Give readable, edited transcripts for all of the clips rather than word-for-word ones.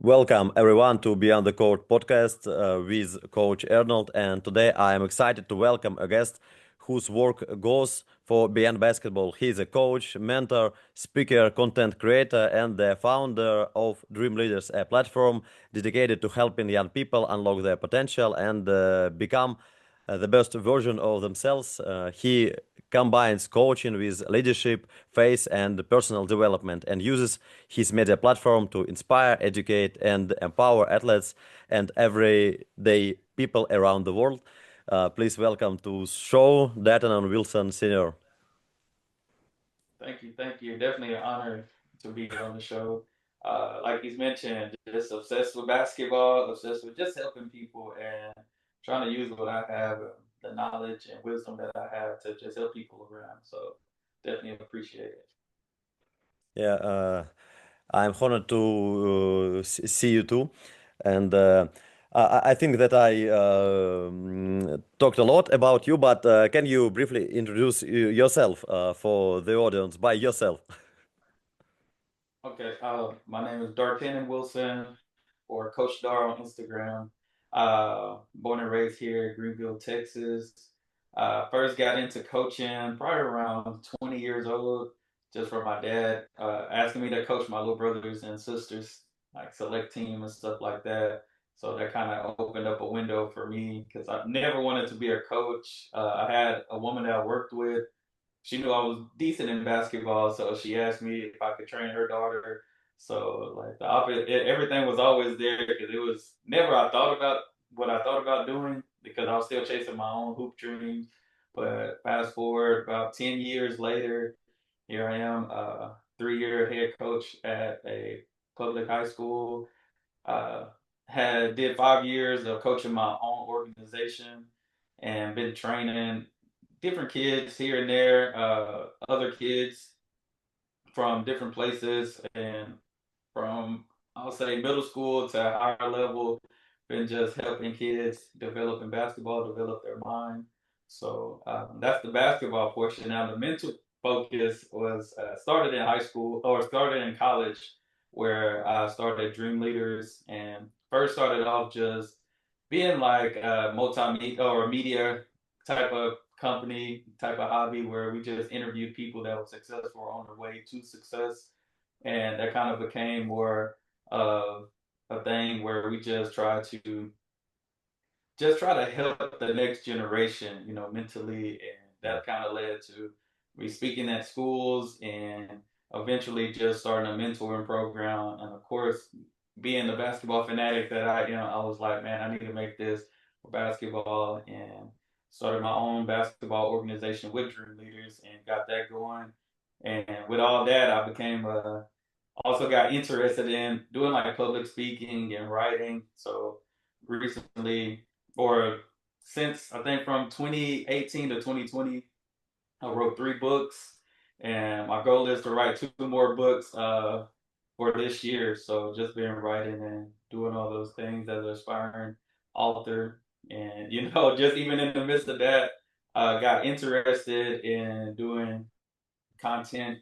Welcome everyone to Beyond the Court podcast with Coach Arnold. And today I am excited to welcome a guest whose work goes for beyond basketball. He is a coach, mentor, speaker, content creator, and the founder of Dream Leaders, a platform dedicated to helping young people unlock their potential and become the best version of themselves. He combines coaching with leadership, faith, and personal development, and uses his media platform to inspire, educate, and empower athletes and everyday people around the world. Please welcome to show Dartannon Wilson Sr. Thank you, thank you. Definitely an honor to be on the show. Like he's mentioned, just obsessed with basketball, obsessed with just helping people and trying to use what I have, the knowledge and wisdom that I have to just help people around. So definitely appreciate it. Yeah, I'm honored to see you too. And I think that I talked a lot about you, but can you briefly introduce yourself for the audience by yourself? Okay, my name is Dartannon Wilson, or Coach Dar on Instagram. Born and raised here in Greenville, Texas. First got into coaching probably around 20 years old, just from my dad asking me to coach my little brothers and sisters, like select team and stuff like that. So that kind of opened up a window for me because I never wanted to be a coach. I had a woman that I worked with. She knew I was decent in basketball, so she asked me if I could train her daughter. So like everything was always there because it was never I thought about what I thought about doing because I was still chasing my own hoop dreams. But fast forward about 10 years later, here I am, 3-year head coach at a public high school. Uh, had did 5 years of coaching my own organization and been training different kids here and there, other kids from different places, and from I'll say middle school to higher level, been just helping kids develop in basketball, develop their mind. So that's the basketball portion. Now the mental focus was started in high school or started in college, where I started Dream Leaders and first started off just being like a multimedia or media type of company, type of hobby where we just interviewed people that were successful or on their way to success. And that kind of became more of a thing where we just try to help the next generation, mentally, and Yeah. that kind of led to me speaking at schools and eventually just starting a mentoring program, and of course, being the basketball fanatic that I am, I was like, man, I need to make this for basketball, and started my own basketball organization with Dream Leaders and got that going. And with all that, I became also got interested in doing like public speaking and writing. So recently, or since I think from 2018 to 2020, I wrote 3 books, and my goal is to write 2 more books for this year. So just been writing and doing all those things as an aspiring author, and just even in the midst of that, got interested in doing content,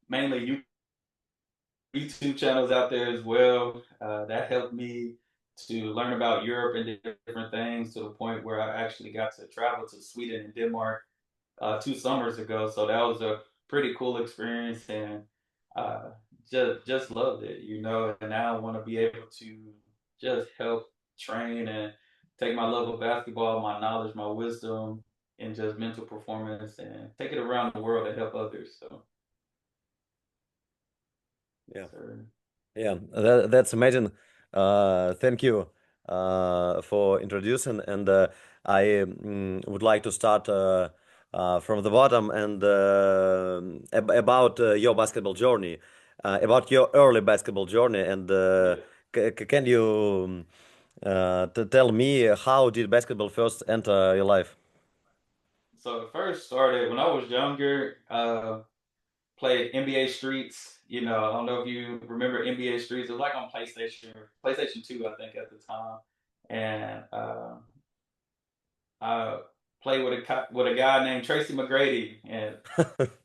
mainly YouTube channels out there as well. That helped me to learn about Europe and different things to the point where I actually got to travel to Sweden and Denmark 2 summers ago. So that was a pretty cool experience, and uh, just loved it. And now I want to be able to just help train and take my love of basketball, my knowledge, my wisdom, and just mental performance, and take it around the world and help others. So, yes, Yeah. sir. Yeah, that's amazing. Thank you for introducing, and I would like to start from the bottom and about your basketball journey, about your early basketball journey, and Yeah. can you tell me how did basketball first enter your life? So it first started when I was younger. Played NBA Streets. I don't know if you remember NBA Streets. It was like on PlayStation 2, I think, at the time. And I played with a guy named Tracy McGrady, and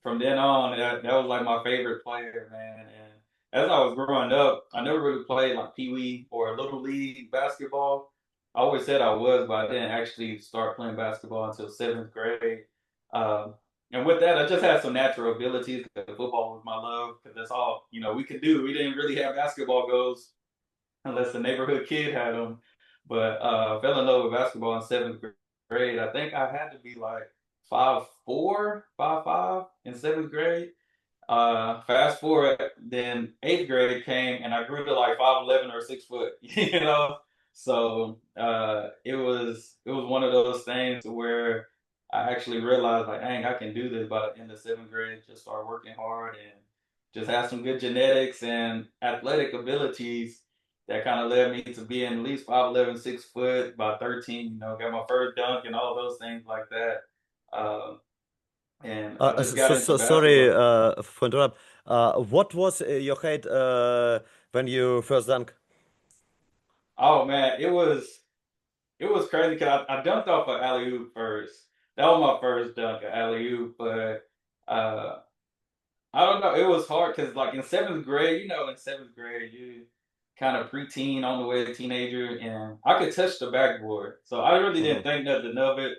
from then on, that was like my favorite player, man. And as I was growing up, I never really played like Pee Wee or Little League basketball. I always said I was, but I didn't actually start playing basketball until seventh grade. Um, and with that, I just had some natural abilities because football was my love because that's all we could do. We didn't really have basketball goals unless the neighborhood kid had them. But fell in love with basketball in seventh grade. I think I had to be like 5'4", 5'5" in seventh grade. Fast forward, then eighth grade came, and I grew to like 5'11" or 6 foot. So it was one of those things where I actually realized like, dang, I can do this by the end of seventh grade. Just start working hard and just have some good genetics and athletic abilities that kind of led me to being at least 5'11", 6 foot by 13. Got my first dunk and all those things like that. Um, and I just got into Sorry basketball. for interrupt. What was your height when you first dunk? Oh man, it was crazy because I dunked off an alley oop first. That was my first dunk, an alley oop. But uh, I don't know. It was hard because like in seventh grade, in seventh grade you kind of preteen on the way to teenager, and I could touch the backboard, so I really didn't Mhm. think nothing of it.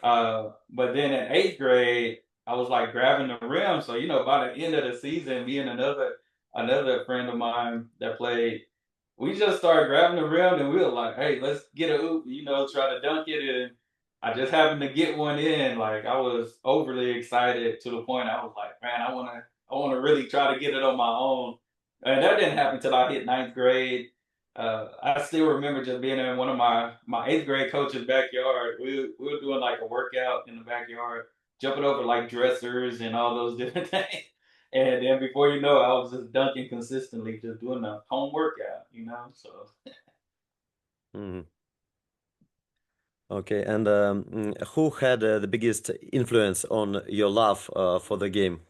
But then in eighth grade, I was like grabbing the rim. So by the end of the season, me and another friend of mine that played, we just started grabbing the rim, and we were like, "Hey, let's get a oop," try to dunk it. And I just happened to get one in. Like I was overly excited to the point I was like, "Man, I wanna really try to get it on my own." And that didn't happen until I hit ninth grade. I still remember just being in one of my eighth grade coach's backyard. We were doing like a workout in the backyard, jumping over like dressers and all those different things. And then before you know it, I was just dunking consistently, just doing a home workout. So Mhm. Okay, and who had the biggest influence on your love for the game?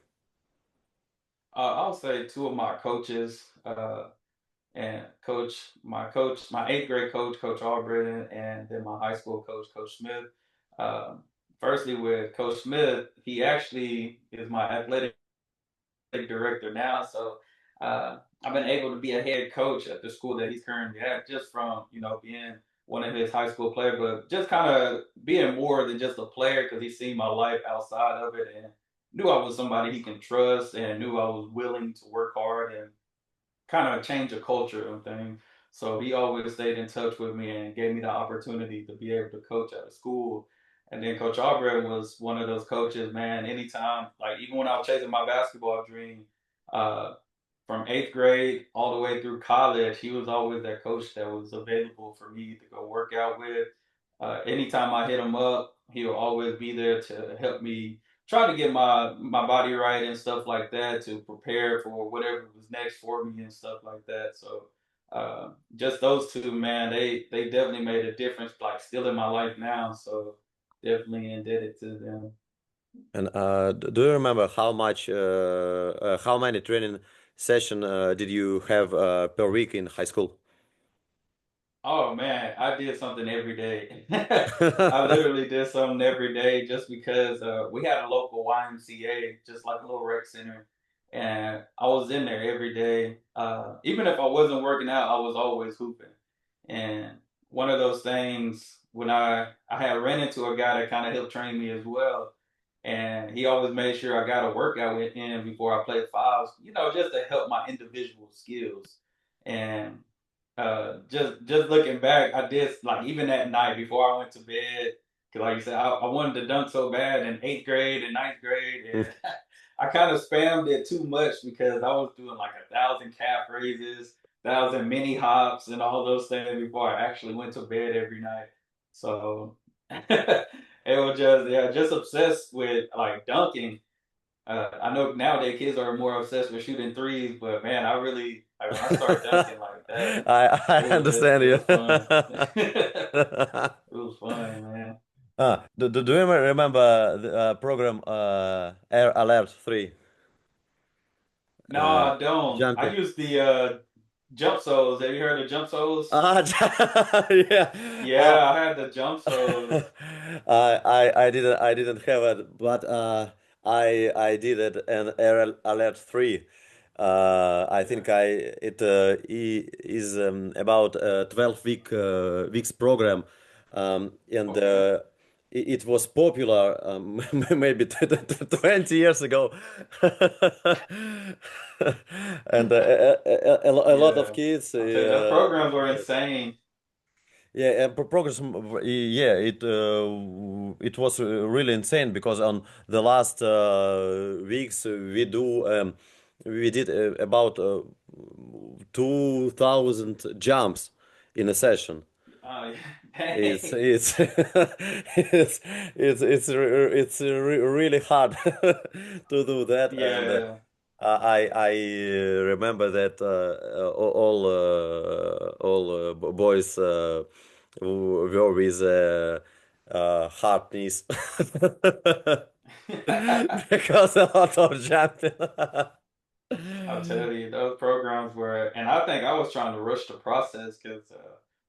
I'll say two of my coaches, and my eighth grade coach, Coach Albritton, and then my high school coach, Coach Smith. Um, Firstly, with Coach Smith, he actually is my athletic director now. So I've been able to be a head coach at the school that he's currently at, just from being one of his high school players, but just kind of being more than just a player because he's seen my life outside of it and knew I was somebody he can trust and knew I was willing to work hard and kind of change the culture and things. So he always stayed in touch with me and gave me the opportunity to be able to coach at a school. And then Coach Albrecht was one of those coaches, man. Anytime, like even when I was chasing my basketball dream, uh, from eighth grade all the way through college, he was always that coach that was available for me to go work out with. Anytime I hit him up, he'll always be there to help me try to get my body right and stuff like that to prepare for whatever was next for me and stuff like that. So just those two, man, they definitely made a difference, like still in my life now. So definitely indebted to them. And do you remember how many training session did you have per week in high school? Oh man, I did something every day. I literally did something every day just because we had a local YMCA, just like a little rec center, and I was in there every day. Even if I wasn't working out, I was always hooping. And one of those things when I had ran into a guy that kind of helped train me as well, and he always made sure I got a workout in before I played fives, just to help my individual skills. And just looking back, I did like even that night before I went to bed, because like you said, I wanted to dunk so bad in eighth grade and ninth grade, and I kind of spammed it too much because I was doing like 1,000 calf raises, 1,000 mini hops, and all those things before I actually went to bed every night. So it was just yeah, just obsessed with like dunking. I know nowadays kids are more obsessed with shooting threes, but man, I really like when I started dunking like that. I understand It you. was fun. It was fun, man. Do you remember the program Air Alert 3? No, Uh, I don't. I Jumping. use the jump soles. Have you heard of jump soles? Ah, yeah. Yeah, Uh, I had the jump soles. I didn't have it, but I did it in Air Alert 3. I Yeah. think is about a 12 weeks program, and Okay. it was popular maybe 20 years ago, and a lot of Yeah. kids. I'll tell you, those programs were insane. Yeah, and progress. Yeah, it was really insane because on the last weeks we did about 2,000 jumps in a session. Oh, It's dang. it's really hard to do that, and Yeah. I remember that boys were with hard knees because a lot of jumping. I'll tell you, those programs were, and I think I was trying to rush the process because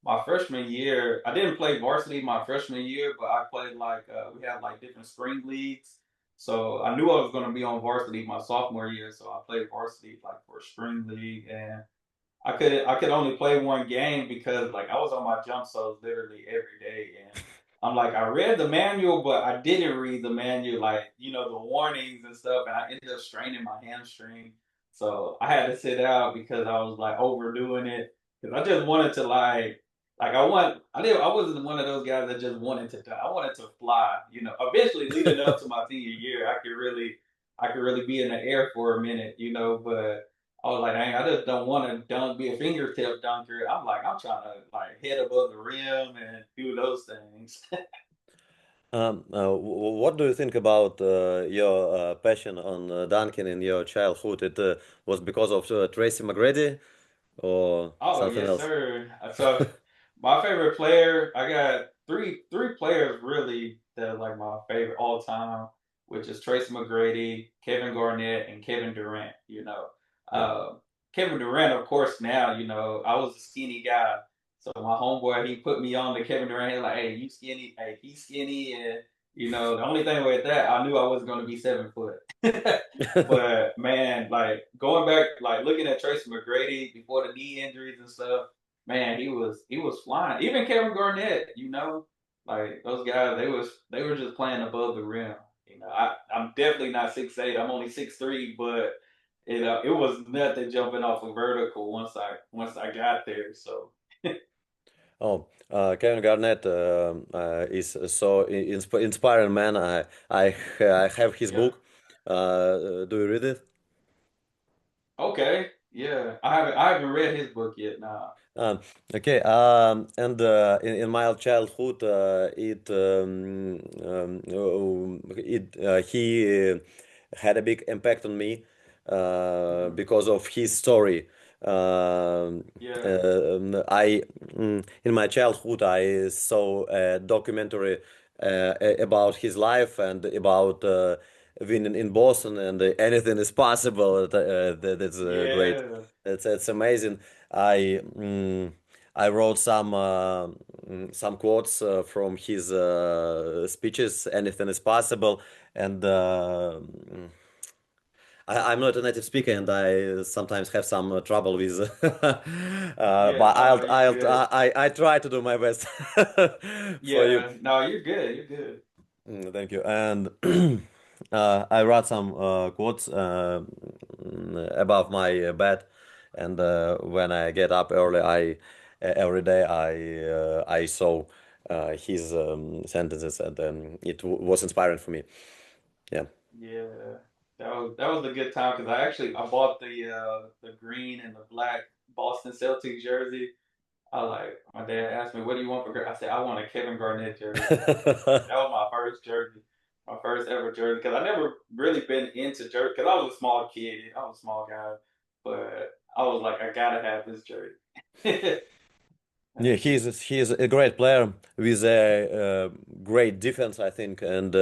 my freshman year, I didn't play varsity my freshman year, but I played like we had like different spring leagues. So I knew I was going to be on varsity my sophomore year, so I played varsity like for a spring league, and I could only play one game because like I was on my jump zones literally every day, and I'm like I read the manual, but I didn't read the manual, like the warnings and stuff, and I ended up straining my hamstring, so I had to sit out because I was like overdoing it because I just wanted to like I wasn't one of those guys that just wanted to die. I wanted to fly. Eventually leading up to my senior year, I could really be in the air for a minute, but. I was like, dang, I just don't want to be a fingertip dunker. I'm like, I'm trying to like hit above the rim and do those things. What do you think about your passion on dunking in your childhood? It was because of Tracy McGrady or Oh something yes, else? sir. So my favorite player, I got three players really that are like my favorite all time, which is Tracy McGrady, Kevin Garnett, and Kevin Durant. Yeah. Uh, Kevin Durant, of course. Now I was a skinny guy, so my homeboy he put me on to Kevin Durant. He's like, hey, you skinny? Hey, he's skinny, and the only thing with that, I knew I wasn't going to be 7 foot. But man, like going back, like looking at Tracy McGrady before the knee injuries and stuff, man, he was flying. Even Kevin Garnett, like those guys, they were just playing above the rim. I'm definitely not 6'8". I'm only 6'3", but it was nothing jumping off a vertical once I got there. So Oh, Kevin Garnett is so inspiring man. I have his yeah. book. Do you read it? Okay. Yeah. I haven't read his book yet. Nah. Um, okay, and in my childhood, he had a big impact on me Hmm. because of his story. Um, Yeah. in my childhood, I saw a documentary about his life and about winning in Boston, and anything is possible. That's great. Yeah. That's amazing. I I wrote some quotes from his speeches. Anything is possible, and I'm not a native speaker, and I sometimes have some trouble with. Yeah. But No, you're good. I try to do my best for you. Yeah, no, you're good. You're good. Thank you. And I wrote some quotes above my bed, and when I get up early, every day I saw his sentences, and it w was inspiring for me. Yeah. Yeah, that was a good time because I bought the green and the black Boston Celtics jersey. I like my dad asked me, "What do you want for?" I said, "I want a Kevin Garnett jersey." Like that was my first jersey, my first ever jersey because I never really been into jersey because I was a small kid, I was a small guy, but I was like, I gotta have this jersey. Yeah, he is a great player with a great defense, I think, and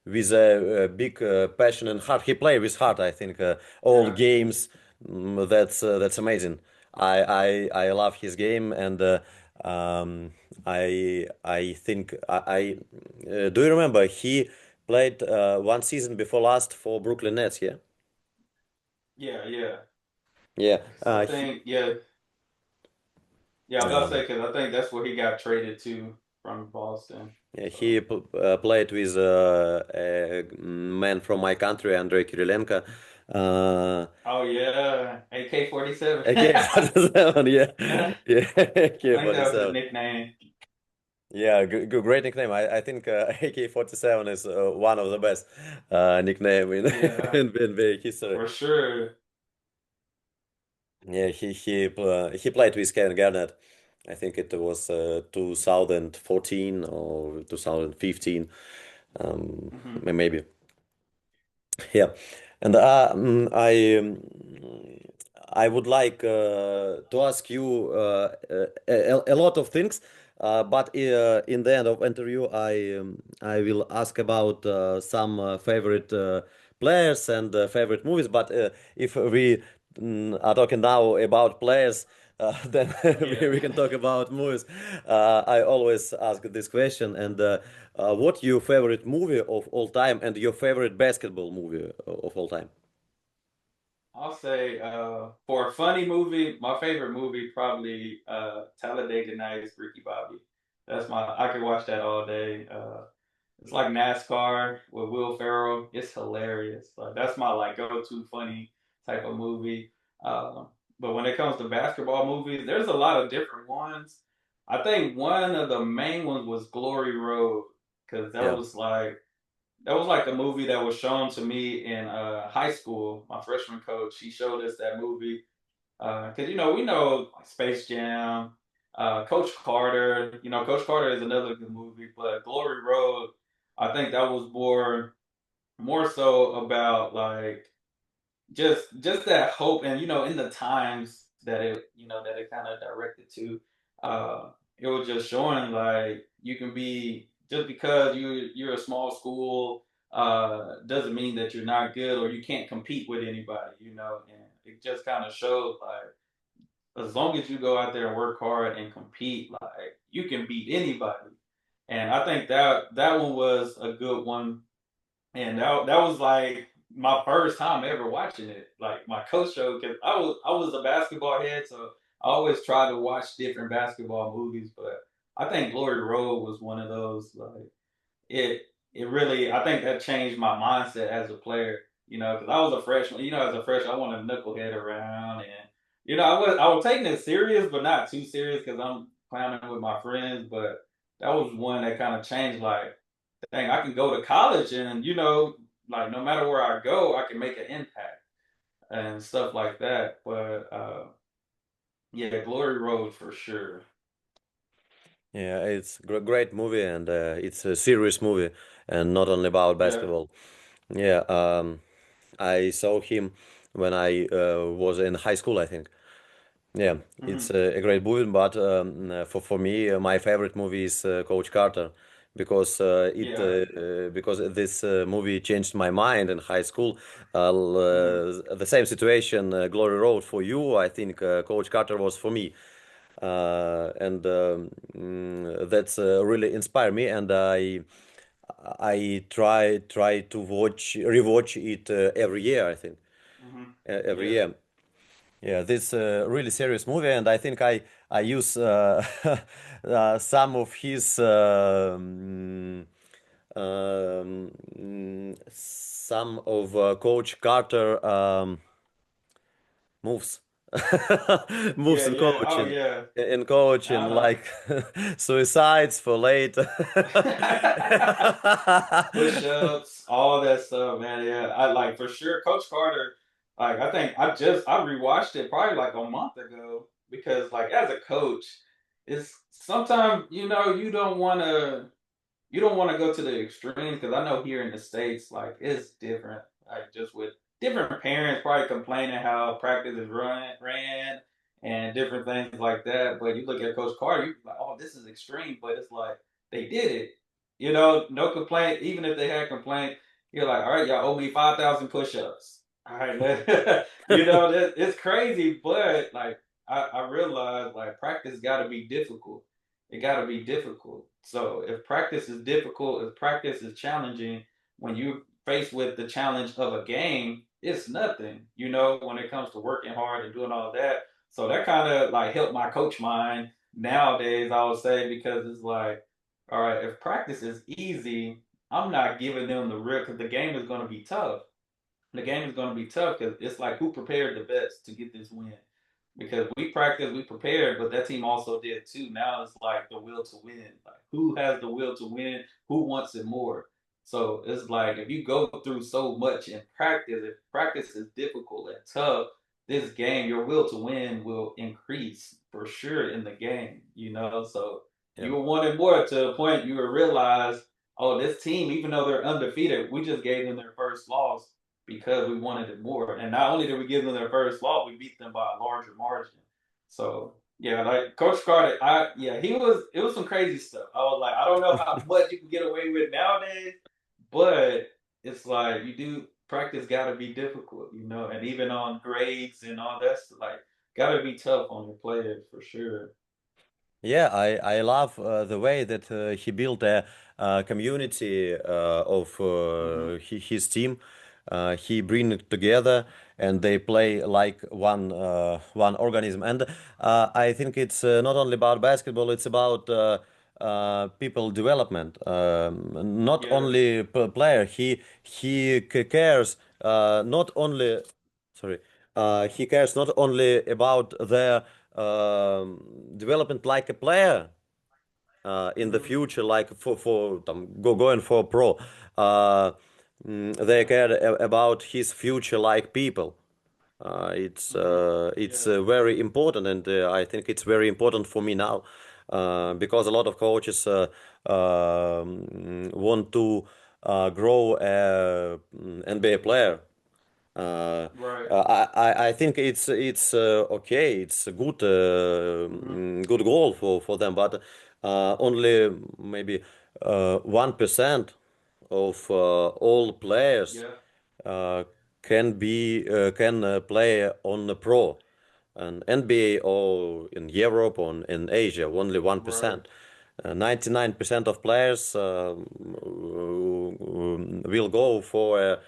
with a big passion and heart. He play with heart, I think, all Yeah, games. That's amazing. I love his game, and I think do you remember he played one season before last for Brooklyn Nets? Yeah. yeah, yeah. Yeah, 'Cause I he, think, yeah, yeah, I was about to uh, say because I think that's where he got traded to from Boston. yeah, he So, played with a man from my country, Andrei Kirilenko. Uh, oh yeah, AK-47. AK-47, yeah, yeah, I think that was his AK-47. nickname. Yeah, great nickname. I think AK-47 is one of the best nickname in Yeah, in the history. for sure. Yeah, he played with Kevin Garnett. I think it was 2014 or 2015, Hmm. maybe. Yeah, and I would like to ask you a lot of things, but in the end of interview, I will ask about some favorite players and favorite movies. But if we are talking now about players, then Yeah. we can talk about movies. I always ask this question, and what your favorite movie of all time and your favorite basketball movie of all time? I'll say for a funny movie, my favorite movie probably Talladega Nights, Ricky Bobby. That's my I could watch that all day. It's like NASCAR with Will Ferrell. It's hilarious. Like that's my like go-to funny type of movie. Uh, but when it comes to basketball movies, there's a lot of different ones. I think one of the main ones was Glory Road because Yeah, that was like a movie that was shown to me in high school. My freshman coach, he showed us that movie because we know like Space Jam, Coach Carter. Coach Carter is another good movie, but Glory Road, I think that was more so about like just that hope, and in the times that it kind of directed to, it was just showing like you can be just because you're a small school doesn't mean that you're not good or you can't compete with anybody. And it just kind of showed like as long as you go out there and work hard and compete, like you can beat anybody. And I think that one was a good one, and that was like my first time ever watching it. Like my coach showed because I was a basketball head, so I always tried to watch different basketball movies. But I think Glory Road was one of those. Like it it really I think that changed my mindset as a player. Because I was a freshman. As a freshman, I wanted to knucklehead around, and I was taking it serious, but not too serious because I'm clowning with my friends. But that was one that kind of changed. Like, dang, I can go to college, and like no matter where I go, I can make an impact and stuff like that. But yeah, Glory Road for sure. yeah, it's great movie and it's a serious movie and not only about Yeah. basketball. Yeah, I saw him when I was in high school, I think. Yeah, it's Hmm. a great movie, but for me, my favorite movie is Coach Carter because Yeah. because this movie changed my mind in high school. Hmm. The same situation, Glory Road for you, I think Coach Carter was for me, and that's really inspired me, and I try to rewatch it every year. I think Hmm. every Yeah. year. Yeah, this really serious movie, and I think I use some of his some of Coach Carter moves moves Yeah. in Yeah. Oh coaching yeah. Uh-huh. like suicides for late. Push-ups, all that stuff, man. Yeah, I like for sure. Coach Carter, like I think I rewatched it probably like a month ago because like as a coach, it's sometimes you don't want to go to the extremes because I know here in the States, like it's different. Like just with different parents probably complaining how practice is ran and different things like that. But you look at Coach Carter, you're like, oh, this is extreme, but it's like they did it. No complaint. Even if they had complaint, you're like, all right, y'all owe me 5,000 push-ups. All right, it's crazy, but like I realized like practice got to be difficult. It got to be difficult. So if practice is difficult, if practice is challenging, when you faced with the challenge of a game, it's nothing, when it comes to working hard and doing all that. So that kind of like helped my coach mind nowadays, I would say, because it's like, all right, if practice is easy, I'm not giving them the real, because the game is going to be tough. The game is going to be tough because it's like who prepared the best to get this win. Because we practiced, we prepared, but that team also did too. Now it's like the will to win. Like who has the will to win? Who wants it more? So it's like if you go through so much in practice, if practice is difficult and tough, this game, your will to win will increase for sure in the game. So Yeah. you were wanting more to the point you will realize, oh, this team, even though they're undefeated, we just gave them their first loss because we wanted it more. And not only did we give them their first loss, we beat them by a larger margin. So yeah, like Coach Carter, it was some crazy stuff. I was like, I don't know how much you can get away with nowadays, but it's like you do practice got to be difficult, and even on grades and all that's like got to be tough on your players for sure. Yeah, I love the way that he built a community of Hmm. his team. He bring it together and they play like one organism. And I think it's not only about basketball; it's about people development. Not Yeah, only player. He cares not only. Sorry. He cares not only about their development like a player in the hmm, future, like for going for pro. Uh, they care about his future like people. hmm, It's yeah, very important, and I think it's very important for me now because a lot of coaches want to grow a NBA player. Uh, right. I think it's okay. It's a Hmm. good goal for them, but only maybe 1% of all players Yeah, uh, can play on the pro, an NBA or in Europe or in Asia. Only right. 1%. 99% of players will go for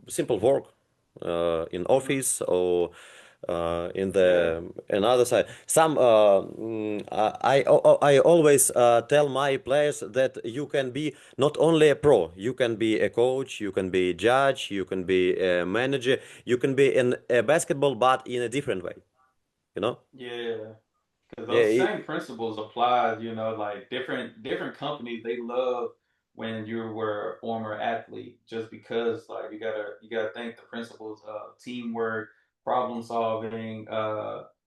simple work in Hmm. office or in Yeah, the another side. I always tell my players that you can be not only a pro, you can be a coach, you can be a judge, you can be a manager, you can be in a basketball, but in a different way. You know? yeah. Because Yeah. those same principles apply, like different companies, they love when you were a former athlete, just because like you gotta think the principles of teamwork, problem solving,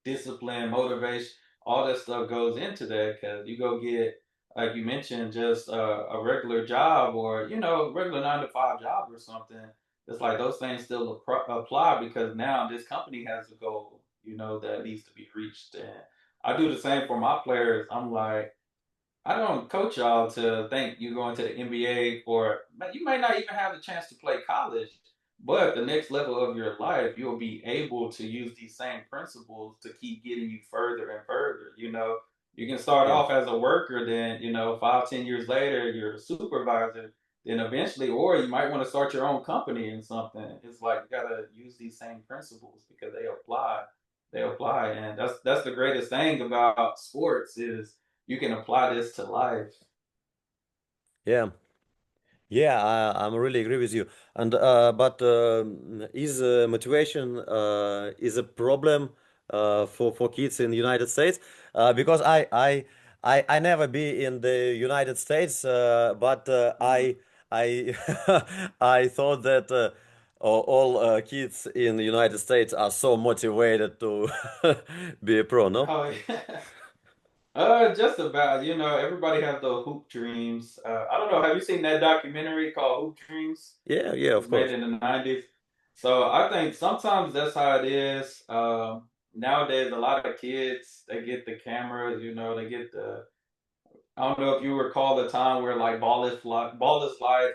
discipline, motivation, all that stuff goes into that. Because you go get, like you mentioned, just a regular job or regular 9 to 5 job or something. It's like those things still apply because now this company has a goal, that needs to be reached. And I do the same for my players. I'm like, I don't coach y'all to think you're going to the NBA or you may not even have the chance to play college, but the next level of your life, you'll be able to use these same principles to keep getting you further and further. You can start Yeah. off as a worker, then 5, 10 years later, you're a supervisor. Then eventually, or you might want to start your own company and something. It's like you gotta use these same principles because they apply, and that's the greatest thing about sports is you can apply this to life. Yeah. Yeah, I'm really agree with you. And but is motivation is a problem for kids in the United States? Because I never be in the United States, but Mm-hmm. I I thought that all kids in the United States are so motivated to be a pro, no? Oh yeah. Just about. Everybody has the hoop dreams. I don't know. Have you seen that documentary called Hoop Dreams? Yeah, yeah, It of was made course. in the '90s. So I think sometimes that's how it is. Nowadays, a lot of kids they get the cameras. They get the. I don't know if you recall the time where like Ball is Life,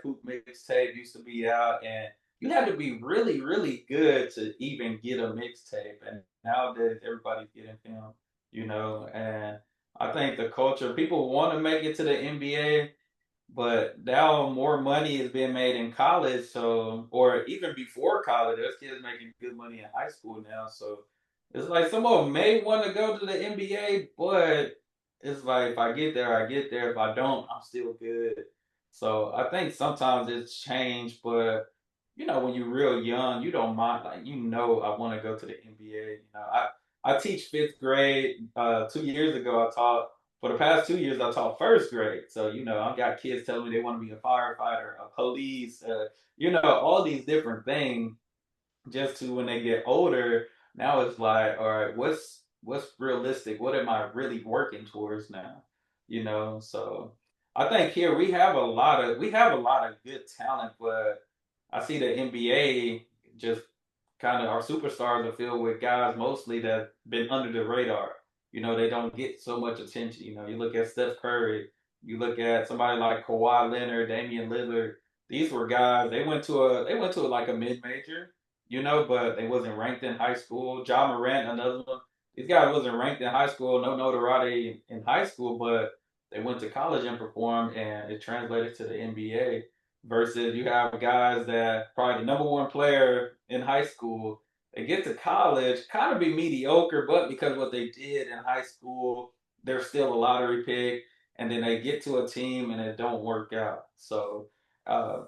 Hoop mixtape used to be out, and you had to be really, really good to even get a mixtape. And nowadays, everybody's getting film. And I think the culture, people want to make it to the NBA, But now more money is being made in college, so or even before college, there's kids making good money in high school now. So it's like some of them may want to go to the NBA, but it's like if I get there, I get there. If I don't, I'm still good. So I think sometimes it's changed, but when you're real young, you don't mind. Like I want to go to the NBA. I teach fifth grade. 2 years ago, I taught for the past 2 years, I taught first grade. So, I've got kids telling me they want to be a firefighter, a police, all these different things just to when they get older. Now it's like, all right, what's realistic? What am I really working towards now? So I think here we have a lot of good talent, but I see the NBA just kind of our superstars are filled with guys mostly that been under the radar. They don't get so much attention. You look at Steph Curry, you look at somebody like Kawhi Leonard, Damian Lillard. These were guys they went to like a mid major, but they wasn't ranked in high school. Ja Morant, another one. These guys wasn't ranked in high school, no notoriety in high school, but they went to college and performed, and it translated to the NBA. Versus you have guys that probably the number one player in high school, they get to college, kind of be mediocre, but because of what they did in high school, they're still a lottery pick, and then they get to a team and it don't work out. So uh,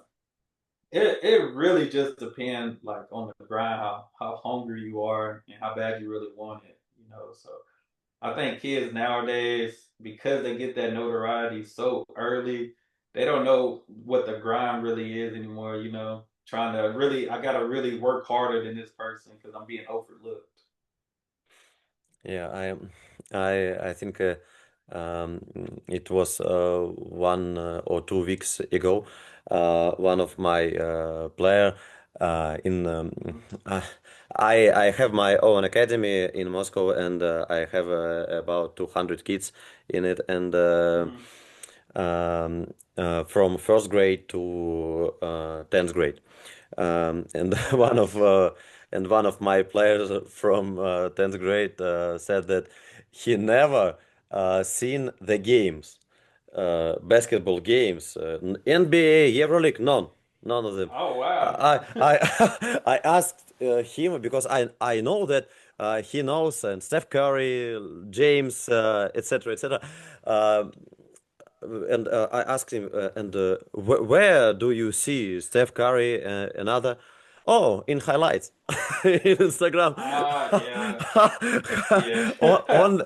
it really just depends like on the grind, how hungry you are and how bad you really want it. So I think kids nowadays, because they get that notoriety so early, they don't know what the grind really is anymore. Trying to really, I gotta really work harder than this person because I'm being overlooked. Yeah, I think it was 1 or 2 weeks ago. One of my player in Mhm. uh, I have my own academy in Moscow, and I have about 200 kids in it, and Mhm. from first grade to 10th grade. And Oh, nice. one of my players from 10th grade said that he never seen the games, basketball games, NBA, EuroLeague, none of them. Oh, wow. I asked him because I know that he knows and Steph Curry, James, etc. etc. And I asked him, and where do you see Steph Curry and other? Oh, in highlights, in Instagram. Yeah, yeah.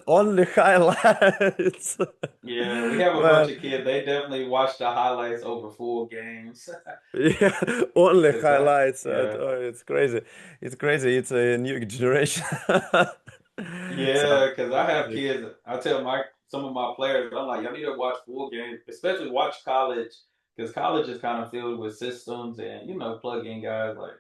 Only highlights. Yeah, we have a bunch Man, of kids. They definitely watch the highlights over full games. yeah, only Cause I, highlights. yeah. Oh, it's crazy. It's crazy. It's a new generation. Yeah, So because I have crazy. kids. I tell some of my players, I'm like, y'all need to watch full games, especially watch college, because college is kind of filled with systems and plug-in guys. Like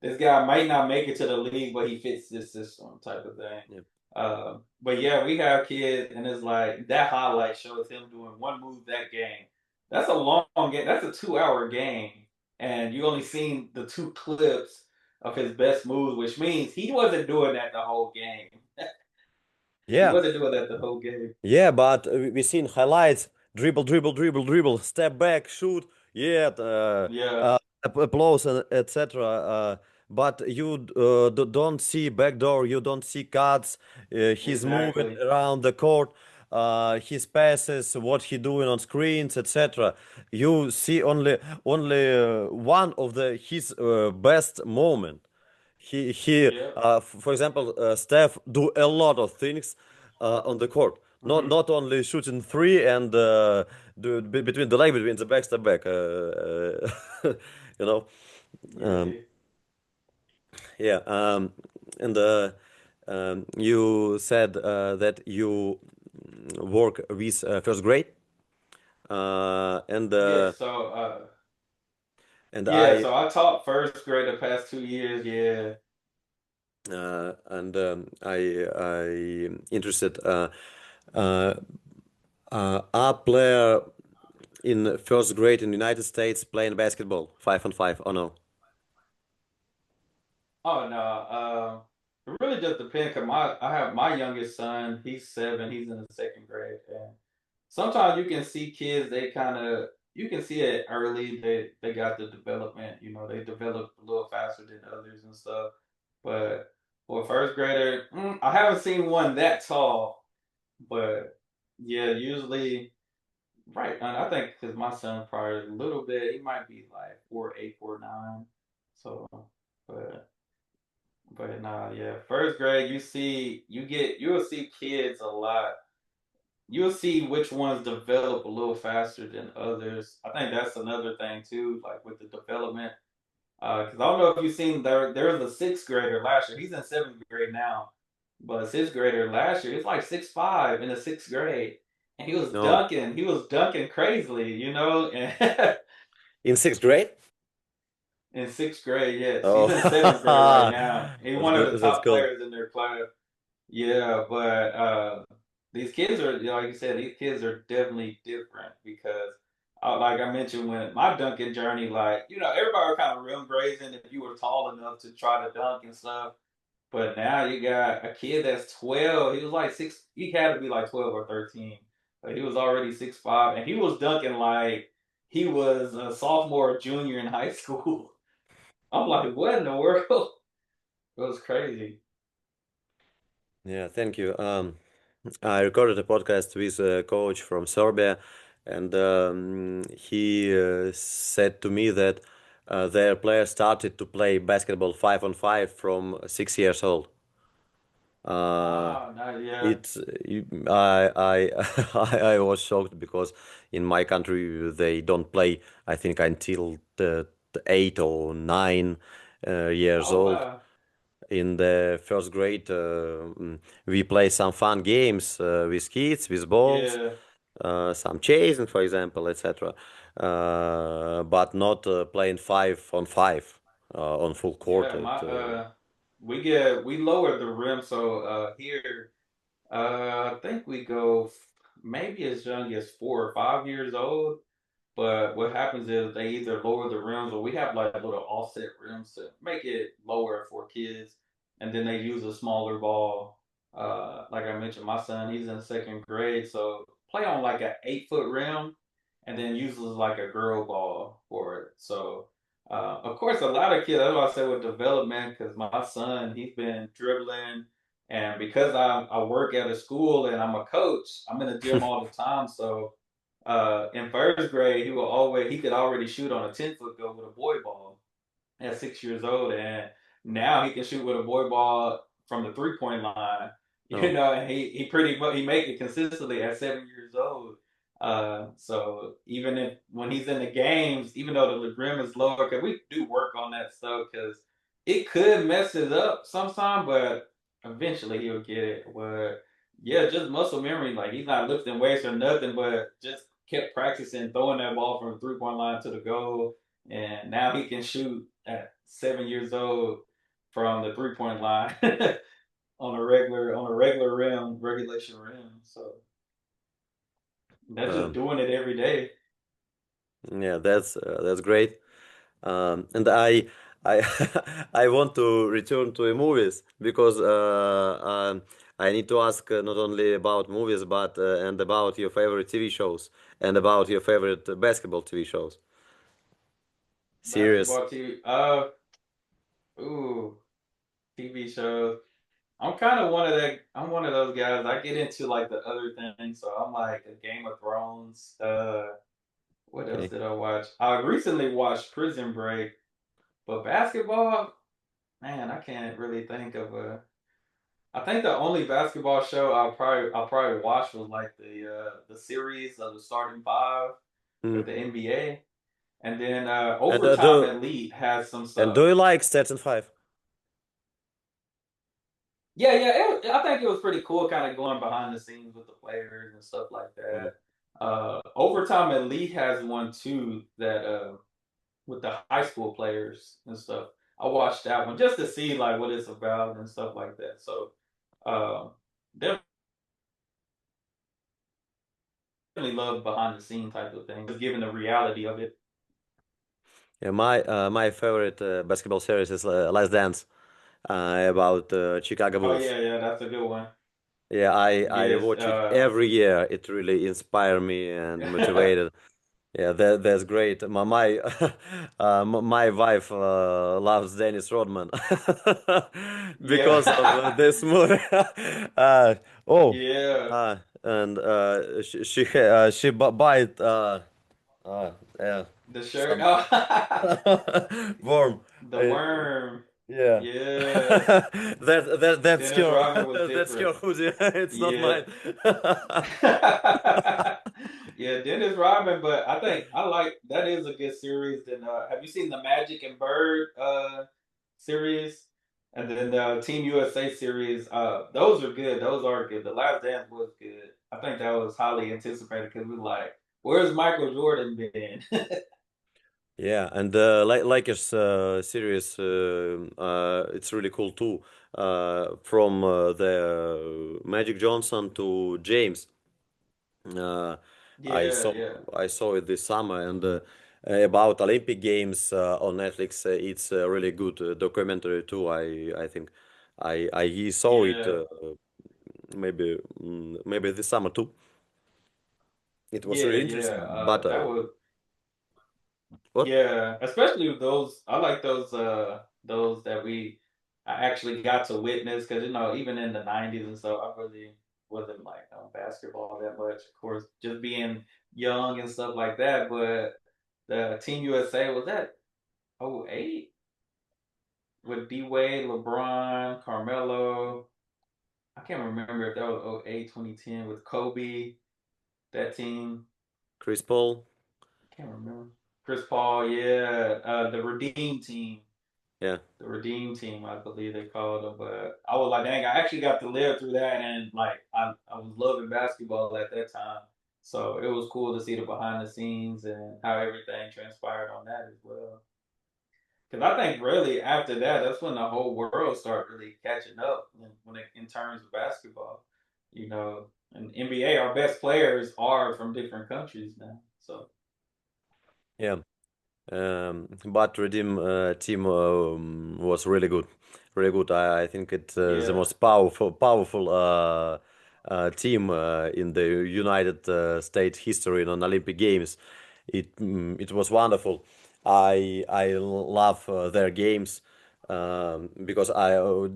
this guy might not make it to the league, but he fits this system type of thing. Yeah. But yeah, we have kids, and it's like that highlight shows him doing one move that game. That's a long game. That's a 2-hour game, and you only seen the two clips of his best moves, which means he wasn't doing that the whole game. He Yeah. wasn't doing that the whole game. Yeah, but we seen highlights, dribble, dribble, dribble, dribble, step back, shoot, yeah, Yeah, applause, and etc. But you don't see backdoor, you don't see cuts, he's moving exactly. around the court, his passes, what he doing on screens, etc. You see only one of the his best moment. Yep. For example, Steph do a lot of things on the court. Hmm. Not only shooting three and between the leg, between the back step back. You know, um, Yeah. yeah. And You said that you work with first grade, and Yeah. and Yeah. I So I taught first grade the past 2 years. Yeah. and I interested. Uh, Are player in first grade in the United States playing basketball 5-on-5 or no? Oh no. It really just depends. Cause I have my youngest son. He's 7. He's in the second grade, and sometimes you can see kids. They kind of you can see it early. They got the development. You know, they developed a little faster than others and stuff. But for a first grader, I haven't seen one that tall. But yeah, usually right. And I think because my son probably a little bit, he might be like 4'8", 4'9". So, but nah, yeah. First grade, you'll see kids a lot. You'll see which ones develop a little faster than others. I think that's another thing too, like with the development. Because I don't know if you've seen there was a sixth grader last year. He's in seventh grade now, but a sixth grader last year, it's like 6'5" in the sixth grade, and he was No, dunking. He was dunking crazily, you know. And in sixth grade. in sixth grade, yes, he's Oh, in seventh grade right now. He's that's one of good. the That's top cool. players in their class. Yeah, but these kids are, like you said, these kids are definitely different because, like I mentioned, when my dunking journey, like everybody were kind of rim grazing if you were tall enough to try to dunk and stuff. But now you got a kid that's 12. He was like six. He had to be like 12 or 13, but he was already 6'5", and he was dunking like he was a sophomore or junior in high school. I'm like, what in the world? It was crazy. Yeah, thank you. I recorded a podcast with a coach from Serbia, and he said to me that their players started to play basketball 5-on-5 from 6 years old. Uh, Ah, not yeah, it's I I was shocked because in my country they don't play, I think, until the 8 or 9 years oh old. wow, In the first grade, we play some fun games with kids, with balls, yeah, some chasing, for example, etc. But not playing 5-on-5 on full court. yeah. We lowered the rim, so here, I think we go maybe as young as 4 or 5 years old. But what happens is they either lower the rims or we have like little offset rims to make it lower for kids. And then they use a smaller ball. Like I mentioned, my son, he's in second grade. So play on like an 8 foot rim and then uses like a girl ball for it. So, of course, a lot of kids, that's what I said with development, because my son, he's been dribbling. And because I work at a school and I'm a coach, I'm in the gym all the time. So, in first grade, he could already shoot on a 10 foot goal with a boy ball at 6 years old, and now he can shoot with a boy ball from the 3 point line. Oh, And he pretty much he make it consistently at 7 years old. So even if when he's in the games, even though the rim is lower, because we do work on that stuff, because it could mess it up sometime, but eventually he'll get it. But yeah, just muscle memory. Like he's not lifting weights or nothing, but just kept practicing throwing that ball from the 3 point line to the goal, and now he can shoot at 7 years old from the 3 point line on a regular rim, regulation rim. So that's just um, doing it every day. yeah, that's great. And I I want to return to the movies because I need to ask not only about movies but and about your favorite TV shows and about your favorite basketball TV shows. Series. Basketball TV. Ooh, TV shows. I'm one of those guys. I get into like the other things. So I'm like a Game of Thrones. What else Okay. did I watch? I recently watched Prison Break, but basketball, man, I can't really think of a. I think the only basketball show I'll probably watch was like the series of the starting five with Mm. the NBA, and then And Overtime Elite has some do stuff. you like Stats and Five? Yeah, yeah, I think it was pretty cool, kind of going behind the scenes with the players and stuff like Mm. that. Overtime Elite has one too that with the high school players and stuff. I watched that one just to see like what it's about and stuff like that. So uh, definitely love behind the scene type of thing, just given the reality of it. Yeah, my favorite basketball series is Last Dance about Chicago Oh Bulls. yeah, yeah, that's a good one. Yeah, I Yes, watch it every year. It really inspire me and motivated. Yeah, that's great. My wife loves Dennis Rodman because of Yeah. this movie. uh, oh, Yeah. and she buy it uh, yeah, The shirt. some Oh, worm. the Uh, worm. yeah, Yeah. that's Dennis your Rodman was that's your different. hoodie. It's not Yeah. mine. Yeah, Dennis Rodman, but I think I like that is a good series. Then have you seen the Magic and Bird series? And then the Team USA series, those are good. Those are good. The Last Dance was good. I think that was highly anticipated because we were like, where's Michael Jordan been? Yeah, and Lakers series, it's really cool too. From the Magic Johnson to James. Uh, I Yeah, saw yeah, I saw it this summer, and about Olympic Games on Netflix. It's a really good documentary too. I think I saw it yeah, maybe this summer too. It was yeah, really yeah. interesting. But That was what? yeah, especially with those. I like those that I actually got to witness because even in the '90s and so I really wasn't like on basketball that much. Of course, just being young and stuff like that. But the Team USA was that '08 with D Wade, LeBron, Carmelo. I can't remember if that was '08, 2010 with Kobe. That team. Chris Paul? I can't remember. Chris Paul, yeah. The Redeem team. Yeah. The Redeem team, I believe they called them. But I was like, dang, I actually got to live through that, and like I was loving basketball at that time. So it was cool to see the behind the scenes and how everything transpired on that as well. Because I think really after that, that's when the whole world started really catching up in terms of basketball. And NBA, our best players are from different countries now. So Yeah. But Redeem team was really good, really good. I think it's the yeah, most powerful team in the United States history in an Olympic Games. It was wonderful. I love their games because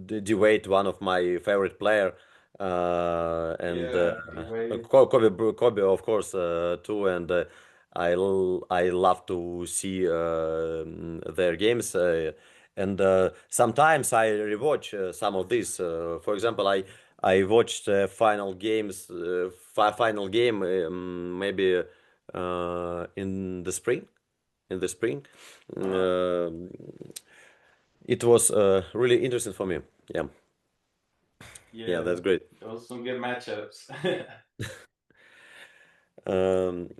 Dewey, one of my favorite player, and yeah, D Wade. Kobe of course too, and I love to see their games, and sometimes I rewatch some of these. For example, I watched final games, final game maybe in the spring. In the spring, Uh, Um it was really interesting for me. Yeah, yeah, yeah, that's great. those are some good matchups. Um,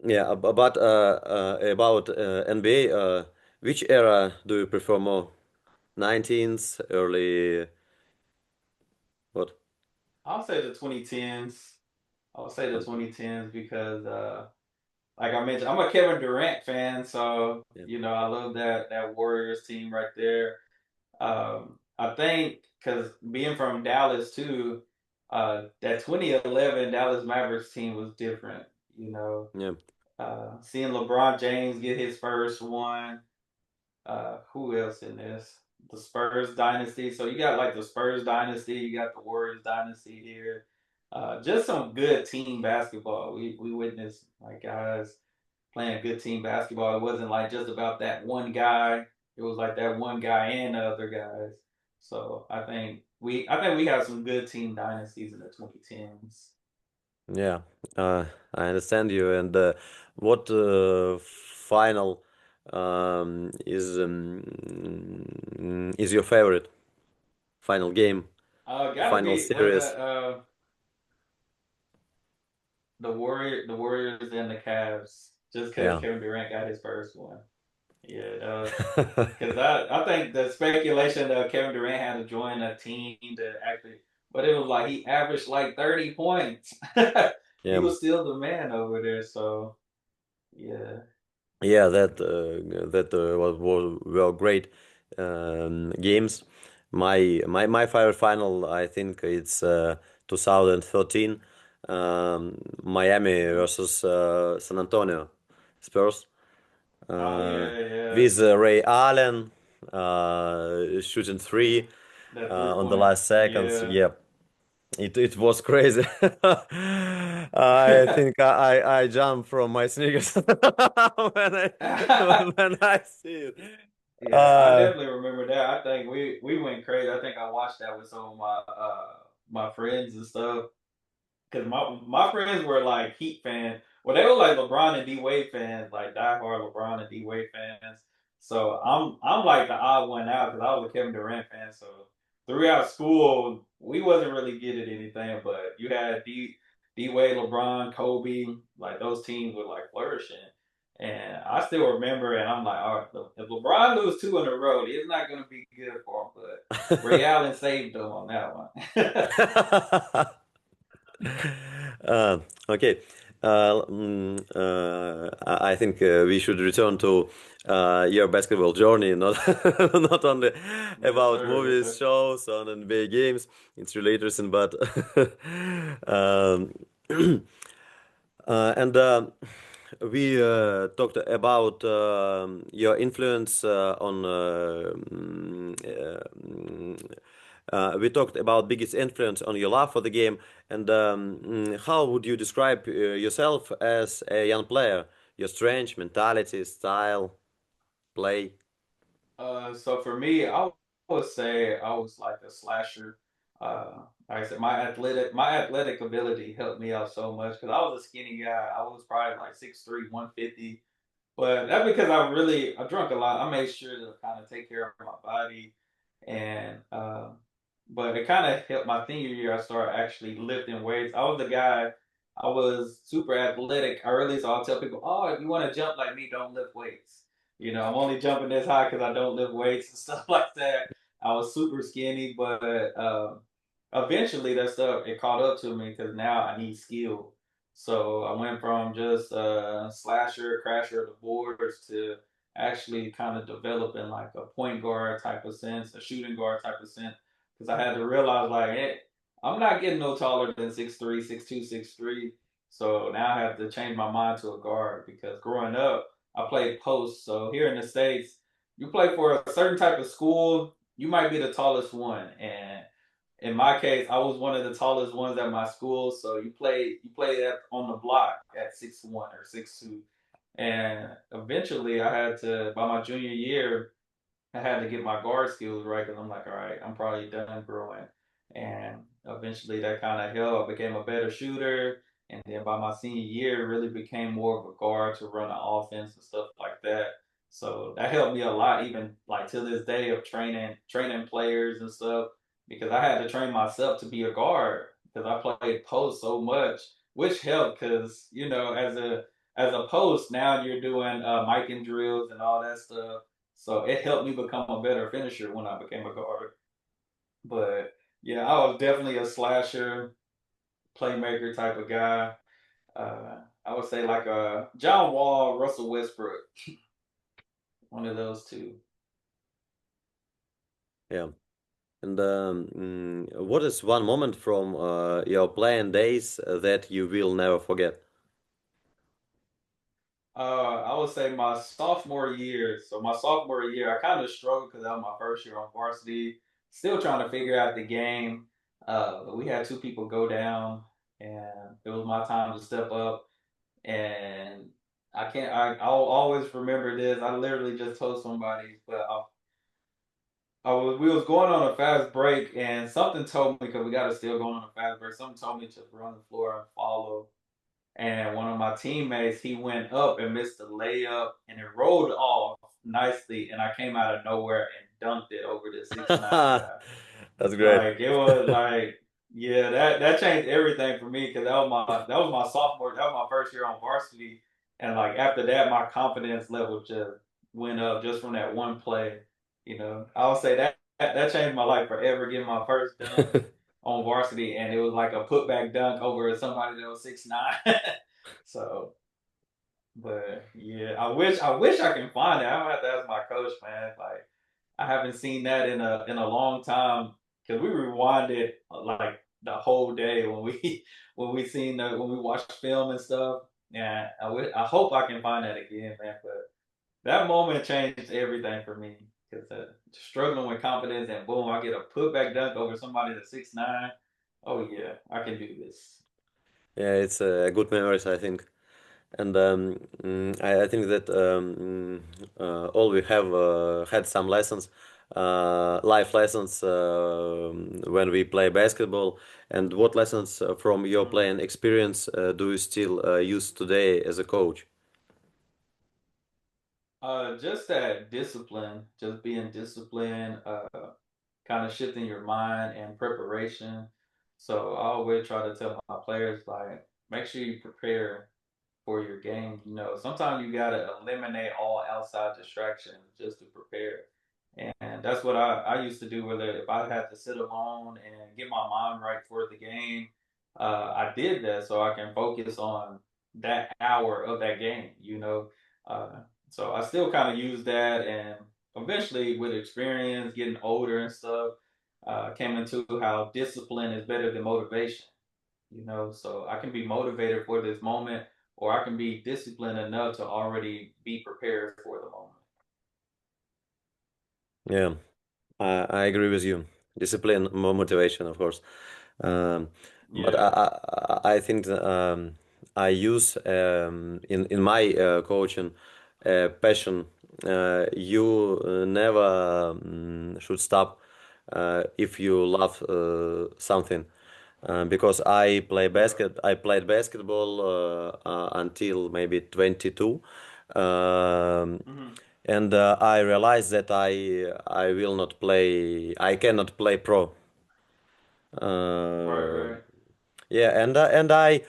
yeah, but about NBA, which era do you prefer more? 19th, early what? I'll say the 2010s. I'll say the 2010s because, like I mentioned, I'm a Kevin Durant fan, so Yeah, I love that Warriors team right there. I think because being from Dallas too, that 2011 Dallas Mavericks team was different. You know, yeah, seeing LeBron James get his first one. Who else in this? The Spurs dynasty. So you got like the Spurs dynasty, you got the Warriors dynasty here. Just some good team basketball. We witnessed like guys playing good team basketball. It wasn't like just about that one guy. It was like that one guy and the other guys. So I think we have some good team dynasties in the 2010s. yeah. I understand you. And what final is your favorite final game, Gotta final be was series? that the Warriors and the Cavs. Just because Yeah. Kevin Durant got his first one. Yeah, because I think the speculation that Kevin Durant had to join a team to actually, but it was like he averaged like 30 points. He Yeah. was still the man over there. So yeah, Yeah, that was were great games. My favorite final, I think it's 2013, Miami mm-hmm. versus San Antonio. Spurs, Oh uh, yeah, yeah. with Ray Allen shooting three That three on the pointer. last seconds. Yeah. Yeah, it was crazy. I think I jumped from my sneakers when I when I see it. Yeah, I Uh, definitely remember that. I think we went crazy. I think I watched that with some of my friends and stuff. Because my friends were like Heat fans. Well, they were like LeBron and D Wade fans, like diehard LeBron and D Wade fans. So I'm like the odd one out because I was a Kevin Durant fan. So throughout school, we wasn't really getting anything, but you had D Wade, LeBron, Kobe, like those teams were like flourishing. And I still remember, and I'm like, all right, if LeBron lose two in a row, it's not going to be good for him. But Ray Allen saved them on that one. Uh, okay. I think we should return to your basketball journey, not not only Yes, about sir. Yes, movies, sir. shows, and NBA games. It's really interesting, but um, and we talked about your influence on. We talked about biggest influence on your love for the game, and how would you describe yourself as a young player? Your strength, mentality, style, play. So for me, I would say I was like a slasher. Like I said, my athletic ability helped me out so much because I was a skinny guy. I was probably like 6'3", 150. But that's because I drunk a lot. I made sure to kind of take care of my body, and but it kind of helped my senior year. I started actually lifting weights. I was the guy. I was super athletic early, so I'll tell people, "Oh, if you want to jump like me, don't lift weights." I'm only jumping this high because I don't lift weights and stuff like that. I was super skinny, but eventually that stuff it caught up to me because now I need skill. So I went from just a slasher, crasher of the boards to actually kind of developing like a point guard type of sense, a shooting guard type of sense. Because I had to realize like, hey, I'm not getting no taller than 6'3", 6'2", 6'3". So now I have to change my mind to a guard because growing up, I played post. So here in the States, you play for a certain type of school, you might be the tallest one. And in my case, I was one of the tallest ones at my school. So you play that on the block at 6'1" or 6'2". And eventually I had to by my junior year, I had to get my guard skills right because I'm like, all right, I'm probably done growing. And eventually that kind of helped. I became a better shooter. And then by my senior year, it really became more of a guard to run the offense and stuff like that. So that helped me a lot, even like to this day of training players and stuff, because I had to train myself to be a guard because I played post so much, which helped because as a post now you're doing micing drills and all that stuff, so it helped me become a better finisher when I became a guard. But yeah, I was definitely a slasher, playmaker type of guy. I would say like a John Wall, Russell Westbrook, one of those two. Yeah. And what is one moment from your playing days that you will never forget? I would say my sophomore year. So my sophomore year, I kind of struggled because that was my first year on varsity. Still trying to figure out the game. We had two people go down, and it was my time to step up. And I can't. I'll always remember this. I literally just told somebody, but we was going on a fast break, and something told me because we got to still going on a fast break. Something told me to run the floor and follow. And one of my teammates, he went up and missed a layup, and it rolled off nicely, and I came out of nowhere and dunked it over the 6'9" guy. That's great. Like it was like, yeah, that changed everything for me because that was my sophomore, that was my first year on varsity, and like after that, my confidence level just went up just from that one play. I'll say that changed my life forever. Getting my first dunk on varsity, and it was like a putback dunk over somebody that was 6'9". So, but yeah, I wish I can find it. I'm gonna have to ask my coach, man. Like I haven't seen that in a long time because we rewinded like the whole day when we when we watched film and stuff. Yeah, I hope I can find that again, man. But that moment changed everything for me because struggling with confidence and boom, I get a putback dunk over somebody that's 6'9". Oh yeah, I can do this. Yeah, it's good memories, I think. And I think that all we have had some lessons, life lessons when we play basketball. And what lessons from your Mhm. playing experience do you still use today as a coach? Just that discipline, just being disciplined, kind of shifting your mind and preparation. So I always try to tell my players like, make sure you prepare for your game. You know, sometimes you gotta eliminate all outside distractions just to prepare. And that's what I used to do. Whether if I had to sit alone and get my mind right for the game, I did that so I can focus on that hour of that game. Uh, so I still kind of use that, and eventually with experience, getting older and stuff, came into how discipline is better than motivation. So I can be motivated for this moment, or I can be disciplined enough to already be prepared for the moment. Yeah, I agree with you. Discipline, more motivation, of course. Um, but Yeah. I think that, I use in my coaching passion. You never should stop if you love something. Because Right. I played basketball until maybe 22. Um, Hmm. and I realized that I will not play. I cannot play pro. Right. Uh, Right. yeah, and I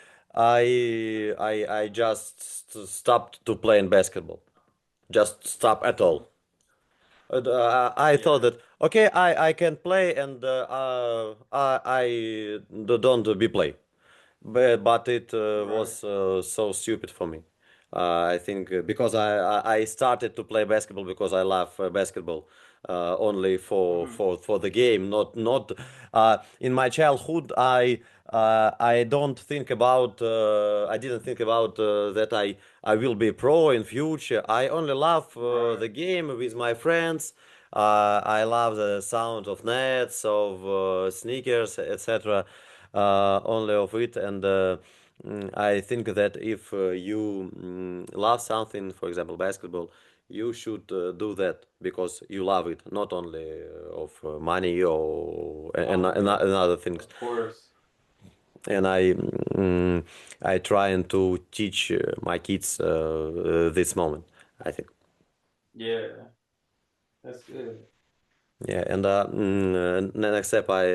just stopped to playing basketball. Just stop at Hmm. all. I thought Yeah. that okay, I can play and I don't be play. But it Right. was so stupid for me. I think because I started to play basketball because I love basketball only Hmm. for the game. Not in my childhood. I don't think about. I didn't think about that I will be pro in future. I only love Right. the game with my friends. I love the sound of nets, of sneakers, etc. Only of it, and I think that if you love something, for example, basketball, you should do that because you love it, not only of money or Oh yeah. and other things. Of course. And I trying to teach my kids this moment, I think. Yeah. That's good. Yeah, and next step, I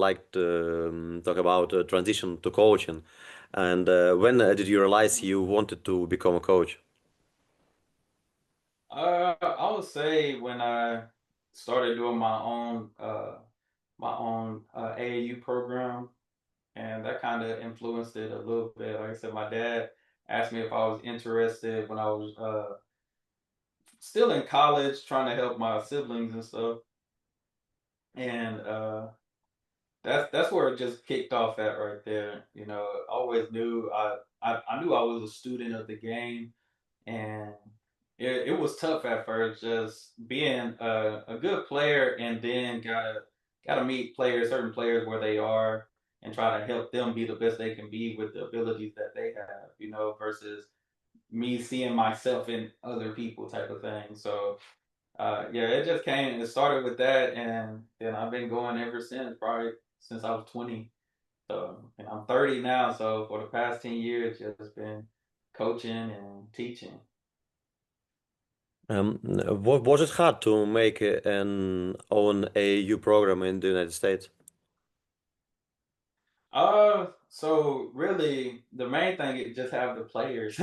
like to talk about transition to coaching. And when did you realize Mhm. you wanted to become a coach? I would say when I started doing my own AAU program, and that kind of influenced it a little bit. Like I said, my dad asked me if I was interested when I was still in college, trying to help my siblings and stuff, and that's where it just kicked off at right there. I always knew I knew I was a student of the game, and it was tough at first, just being a good player, and then gotta meet certain players where they are, and try to help them be the best they can be with the abilities that they have. Versus me seeing myself in other people type of thing. So yeah, it just came. It started with that, and then I've been going ever since. Probably since I was 20. So, and I'm 30 now. So for the past 10 years, just been coaching and teaching. Was it hard to make an own AU program in the United States? So really, the main thing is just have the players,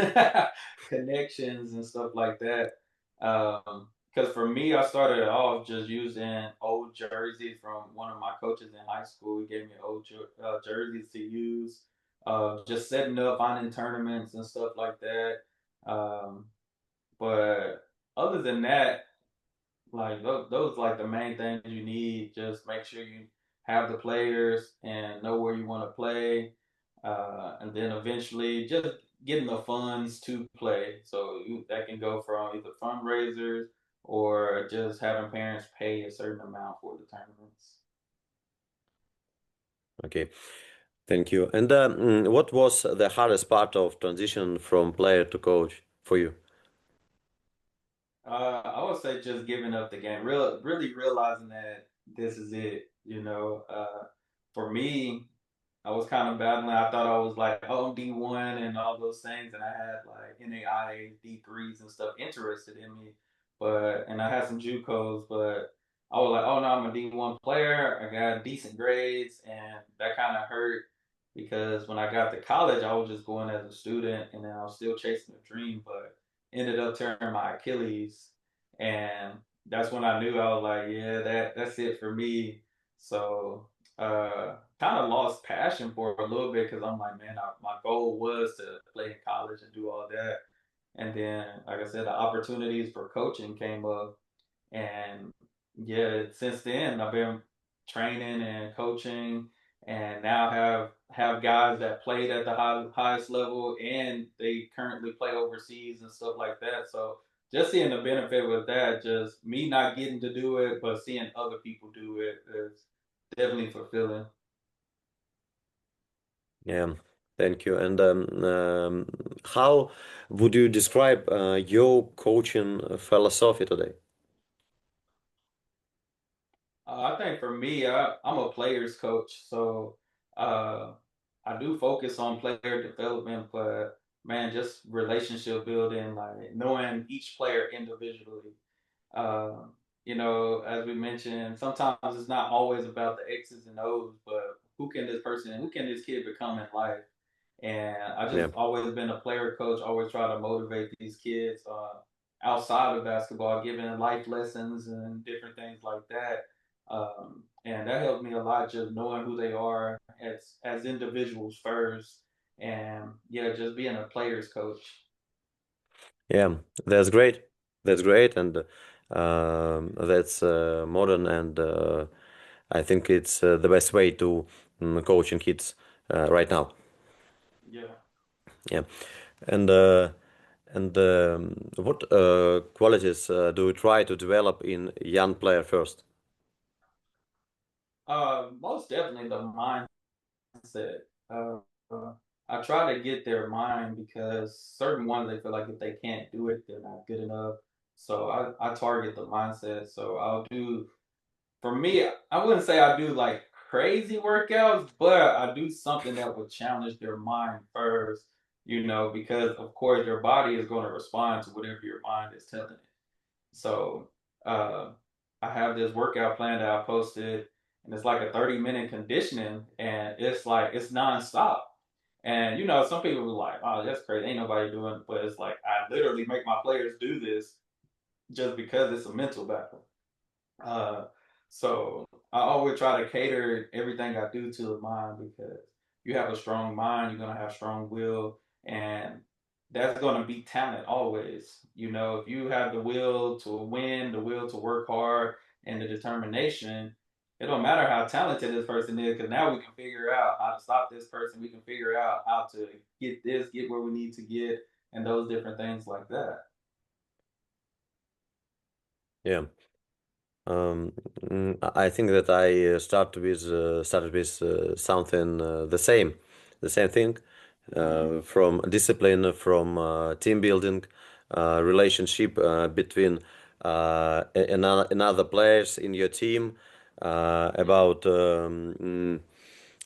connections and stuff like that. Because for me, I started off just using old jerseys from one of my coaches in high school. He gave me old jerseys to use. Just setting up, finding tournaments and stuff like that. Um, but other than that, like those like the main things you need. Just make sure you have the players and know where you want to play, and then eventually just getting the funds to play. So that can go from either fundraisers or just having parents pay a certain amount for the tournaments. Okay, thank you. And what was the hardest part of transition from player to coach for you? I would say just giving up the game, really realizing that this is it. For me, I was kind of battling. I thought I was like, oh, I'm D1 and all those things, and I had like NAIA D3s and stuff interested in me, and I had some JUCOs, but I was like, oh no, I'm a D1 player. I got decent grades, and that kind of hurt because when I got to college, I was just going as a student, and then I was still chasing a dream, but ended up tearing my Achilles, and that's when I knew I was like, yeah, that's it for me. So kind of lost passion for a little bit because I'm like, man, my goal was to play in college and do all that. And then, like I said, the opportunities for coaching came up, and yeah, since then I've been training and coaching, and now have guys that played at the highest level, and they currently play overseas and stuff like that. So just seeing the benefit with that, just me not getting to do it, but seeing other people do it is definitely fulfilling. Yeah, thank you. And how would you describe your coaching philosophy today? I think for me, I'm a players coach, so uh, I do focus on player development, but man, just relationship building, like knowing each player individually. Uh, as we mentioned, sometimes it's not always about the X's and O's, but who can this kid become in life? And I Yeah, just always been a player coach, always try to motivate these kids outside of basketball, giving life lessons and different things like that. And that helped me a lot, just knowing who they are as individuals first, and yeah, just being a players coach. yeah, that's great. That's great, and that's modern, and I think it's the best way to coaching kids right now. Yeah. Yeah, and what qualities do you try to develop in young player first? Most definitely the mindset. Uh, uh, I try to get their mind because certain ones they feel like if they can't do it, they're not good enough. So I target the mindset. So I'll do for me, I wouldn't say I do like crazy workouts, but I do something that would challenge their mind first, because of course your body is going to respond to whatever your mind is telling it. So uh, I have this workout plan that I posted, and it's like a 30-minute conditioning, and it's like it's nonstop. And some people are like, "Oh, that's crazy. Ain't nobody doing it." But it's like I literally make my players do this just because it's a mental battle. Uh, so I always try to cater everything I do to the mind because you have a strong mind, you're gonna have strong will, and that's gonna be talent always. If you have the will to win, the will to work hard, and the determination, it don't matter how talented this person is, because now we can figure out how to stop this person. We can figure out how to get where we need to get, and those different things like that. Yeah. Um, I think that I started with something the same thing, Mm-hmm. from discipline, from team building, relationship between another players in your team, Yeah. about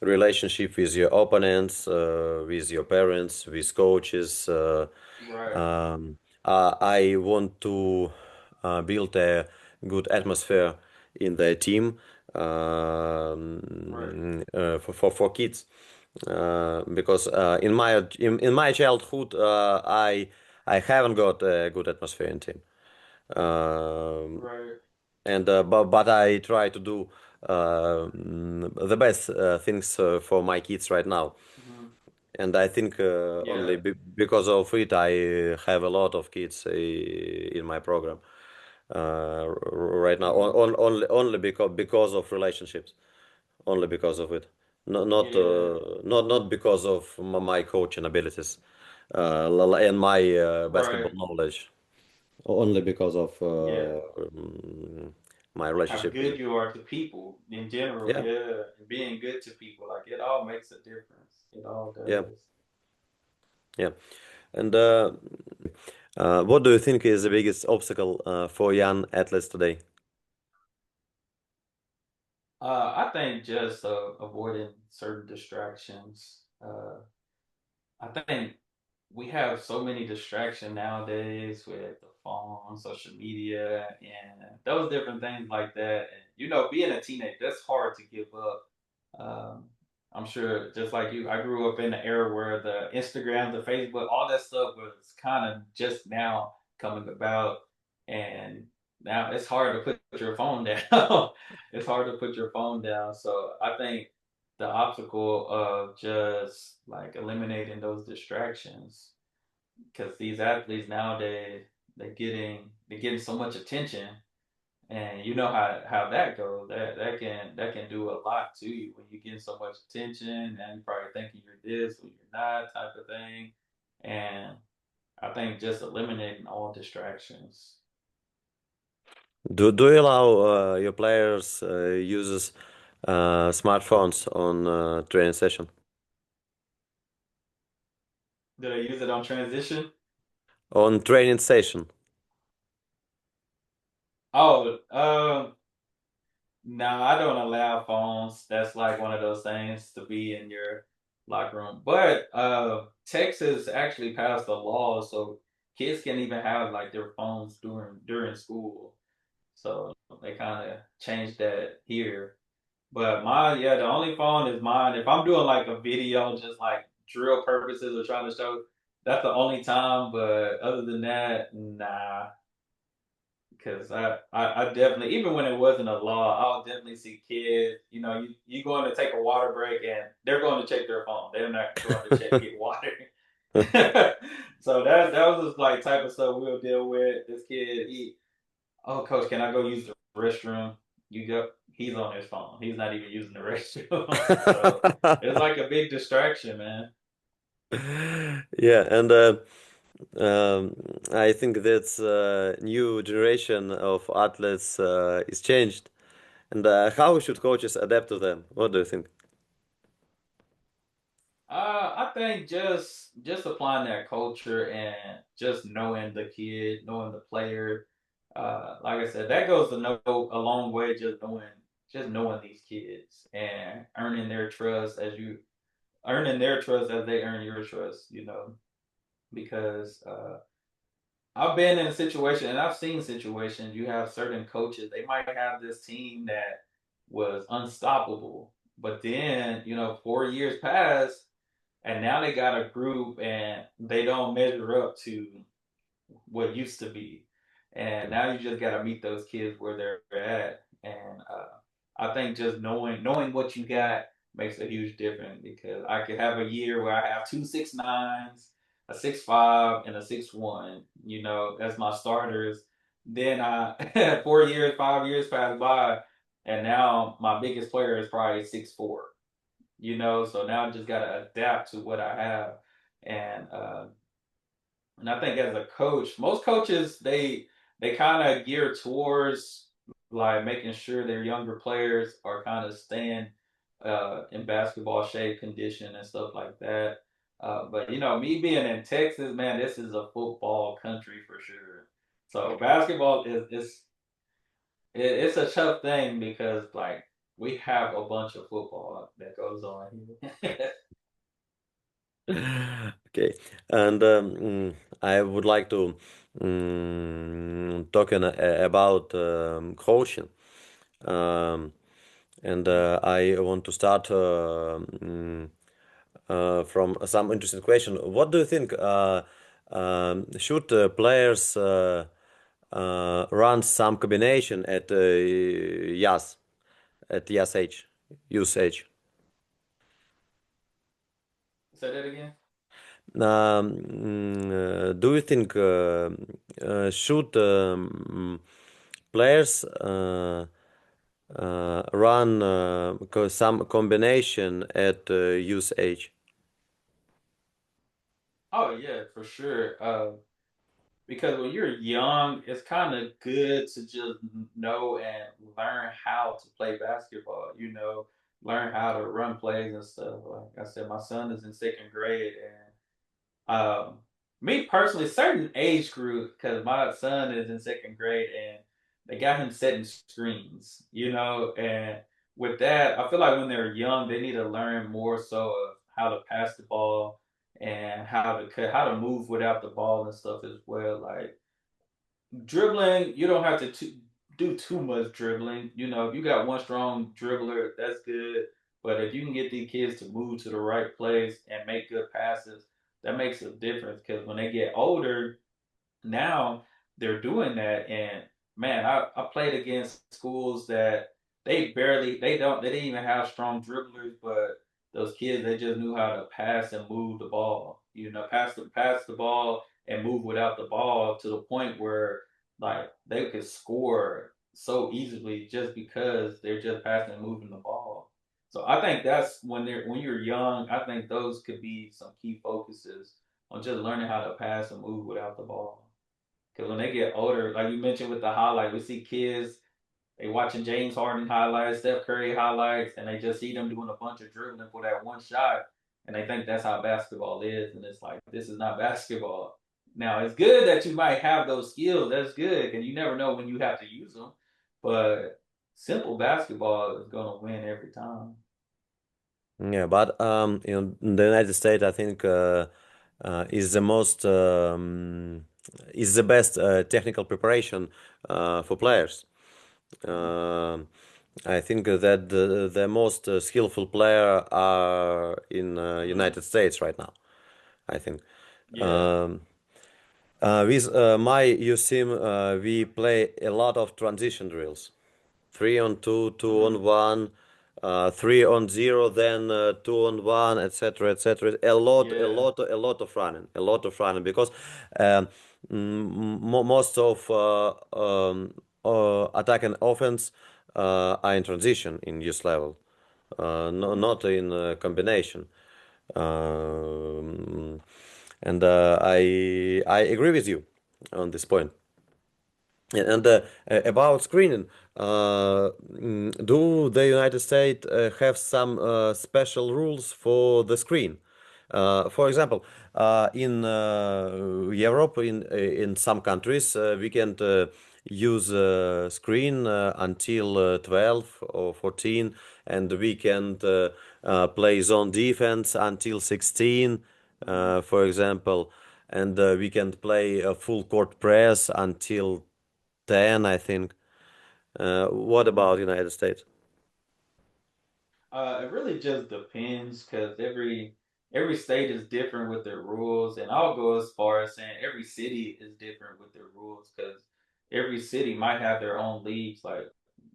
relationship with your opponents, with your parents, with coaches. Right. I want to build a good atmosphere in the team, Right. for kids, because in my childhood I haven't got a good atmosphere in team. Um, Right. and but I try to do the best things for my kids right now, Mm-hmm. and I think only Yeah. because of it I have a lot of kids in my program right now, Mm-hmm. only because of relationships, only because of it, not Yeah. not because of my coaching abilities. and my basketball Right. knowledge only because of Yeah. my How relationship with good it. you are to people in general, Yeah, yeah. And being good to people, like it all makes a difference. It all yeah, does. yeah. And what do you think is the biggest obstacle for young athletes today? I think just avoiding certain distractions. I think we have so many distractions nowadays with the phone, social media, and those different things like that. And being a teenager, that's hard to give up. Um, I'm sure, just like you, I grew up in the era where the Instagram, the Facebook, all that stuff was kind of just now coming about, and now it's hard to put your phone down. It's hard to put your phone down. So I think the obstacle of just like eliminating those distractions, because these athletes nowadays they're getting so much attention, and you know how that goes. That can do a lot to you when you're getting so much attention, and you probably thinking you're this or you're not type of thing. And I think just eliminating all distractions. Do you allow your players uses smartphones on training session? Did I use it on transition? On training session. Oh, no, I don't allow phones. That's like one of those things to be in your locker room. But Texas actually passed a law so kids can even have like their phones during school. So they kind of changed that here. But yeah, the only phone is mine. If I'm doing like a video, just like drill purposes or trying to show, that's the only time. But other than that, nah. Because I definitely, even when it wasn't a law, I'll definitely see kids. You going to take a water break and they're going to check their phone. They're not going to get water. So that was just like type of stuff we'll deal with. This kid, oh coach, can I go use the restroom? You go. He's on his phone. He's not even using the restroom. So it's like a big distraction, man. Yeah, and I think that new generation of athletes is changed. And how should coaches adapt to them? What do you think? I think just applying that culture and just knowing the kid, knowing the player. Like I said, that goes to know a long way. Just knowing these kids and earning their trust as they earn your trust. Because I've been in a situation and I've seen situations. You have certain coaches, they might have this team that was unstoppable, but then 4 years pass and now they got a group and they don't measure up to what used to be. And now you just got to meet those kids where they're at. And I think just knowing what you got makes a huge difference, because I could have a year where I have 2 6'9s, a 6'5", and a 6'1. That's my starters. Then 4 years, 5 years pass by, and now my biggest player is probably 6'4". So now I just gotta adapt to what I have, and I think as a coach, most coaches they kind of gear towards like making sure their younger players are kind of staying in basketball shape, condition, and stuff like that. But me being in Texas, man, this is a football country for sure. So basketball it's a tough thing because like we have a bunch of football that goes on here. Okay, and I would like to talking about coaching, um, and I want to start from some interesting question. What do you think? Should players run some combination at YAS at YAS age, use age? Say that again. Do you think should players run some combination at youth age? Oh yeah, for sure. Because when you're young, it's kind of good to just know and learn how to play basketball. Learn how to run plays and stuff. Like I said, my son is in second grade, and me personally, certain age group, because my son is in second grade, and they got him setting screens. And with that, I feel like when they're young, they need to learn more so of how to pass the ball and how to move without the ball and stuff as well. Like dribbling, you don't have to do too much dribbling. If you got one strong dribbler, that's good. But if you can get these kids to move to the right place and make good passes, that makes a difference. Because when they get older, now they're doing that. And man, I played against schools that they didn't even have strong dribblers, but those kids, they just knew how to pass and move the ball. Pass the ball and move without the ball to the point where like they could score so easily just because they're just passing and moving the ball. So I think that's when you're young, I think those could be some key focuses on just learning how to pass and move without the ball. Because when they get older, like you mentioned with the highlight, we see kids, they watching James Harden highlights, Steph Curry highlights, and they just see them doing a bunch of dribbling for that one shot, and they think that's how basketball is, and it's like this is not basketball. Now it's good that you might have those skills. That's good, and you never know when you have to use them. But simple basketball is gonna win every time. Yeah, but in the United States, I think is the most is the best technical preparation for players. Um I think that the most skillful player are in Mm-hmm. United States right now. I think. Yeah. Um, with my USIM, we play a lot of transition drills. 3-on-2, two on Mm, one, 3-on-0, then 2-on-1, etc., etc. yeah. A lot of running, a lot of running because um, most of attack and offense are in transition in use level, no, Mm-hmm. not in combination. Um, and I agree with you on this point. And about screening, do the United States have some special rules for the screen? For example, in Europe, in some countries, we can use screen until 12 or 14, and we can play zone defense until 16, Mm-hmm. for example, and we can play a full court press until 10, I think. What Mm-hmm. about United States? It really just depends because every state is different with their rules, and I'll go as far as saying every city is different with their rules because every city might have their own leagues. Like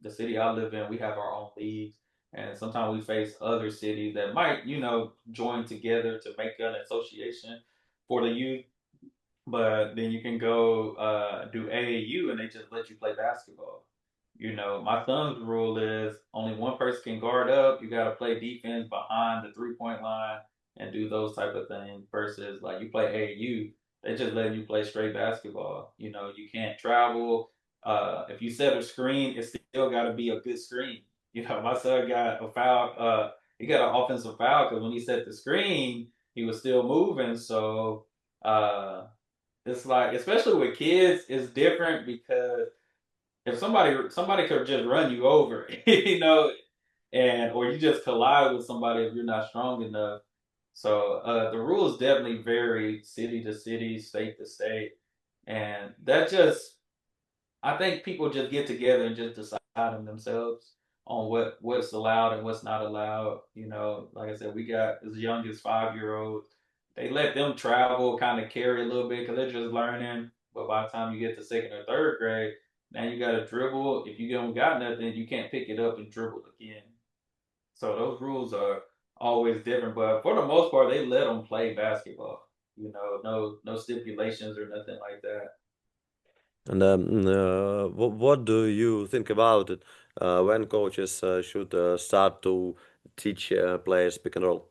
the city I live in, we have our own leagues, and sometimes we face other cities that might, join together to make an association for the youth. But then you can go do AAU and they just let you play basketball. My son's rule is only one person can guard up. You got to play defense behind the 3-point line and do those type of things. Versus like you play AAU, they just letting you play straight basketball. You can't travel. If you set a screen, it's still got to be a good screen. My son got a foul. He got an offensive foul because when he set the screen, he was still moving. So it's like, especially with kids, it's different because if somebody could just run you over, and or you just collide with somebody if you're not strong enough. So the rules definitely vary city to city, state to state, and that just I think people just get together and just decide on themselves on what's allowed and what's not allowed. Like I said, we got as young as 5-year-olds. They let them travel, kind of carry a little bit because they're just learning. But by the time you get to second or third grade, now you got to dribble. If you don't got nothing, you can't pick it up and dribble again. So those rules are always different. But for the most part, they let them play basketball. No stipulations or nothing like that. And what do you think about it when coaches should start to teach players pick and roll?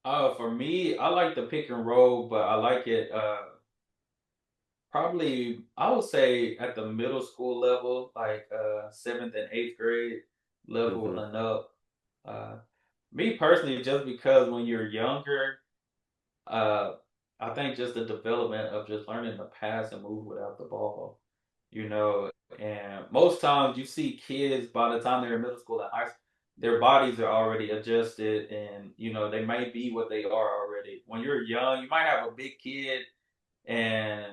For me, I like the pick and roll, but I like it probably I would say at the middle school level, like seventh and eighth grade level Hmm. and up. Uh, Me personally, just because when you're younger, uh, I think just the development of just learning to pass and move without the ball, you know, and most times you see kids by the time they're in middle school and high school, their bodies are already adjusted and they might be what they are already. When you're young, you might have a big kid and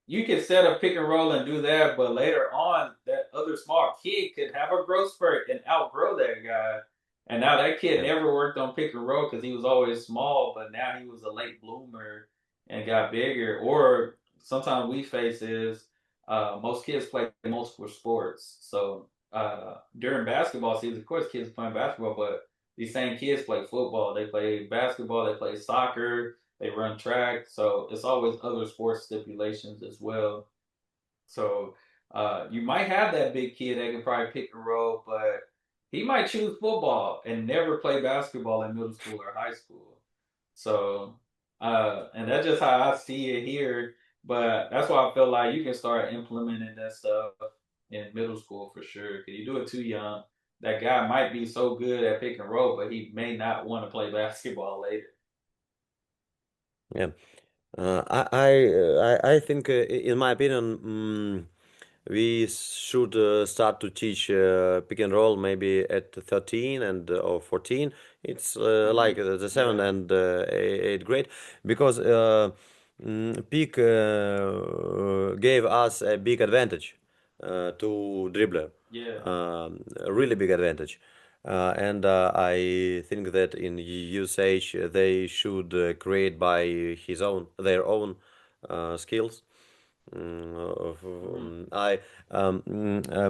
you can set a pick and roll and do that, but later on, that other small kid could have a growth spurt and outgrow that guy. And now that kid Yeah. never worked on pick and roll because he was always small, but now he was a late bloomer and got bigger. Or sometimes we face is most kids play multiple sports. So during basketball season, of course, kids playing basketball, but these same kids play football, they play basketball, they play soccer, they run track, so it's always other sports stipulations as well. So you might have that big kid that can probably pick and roll, but he might choose football and never play basketball in middle school or high school. So and that's just how I see it here. But that's why I feel like you can start implementing that stuff in middle school for sure. Because you do it too young, that guy might be so good at pick and roll, but he may not want to play basketball later. Yeah. I think, in my opinion, we should start to teach pick and roll maybe at 13 and or 14. It's like the seventh Yeah, and eighth grade, because pick gave us a big advantage to dribbler, yeah. a really big advantage. And I think that in usage they should create by their own skills. I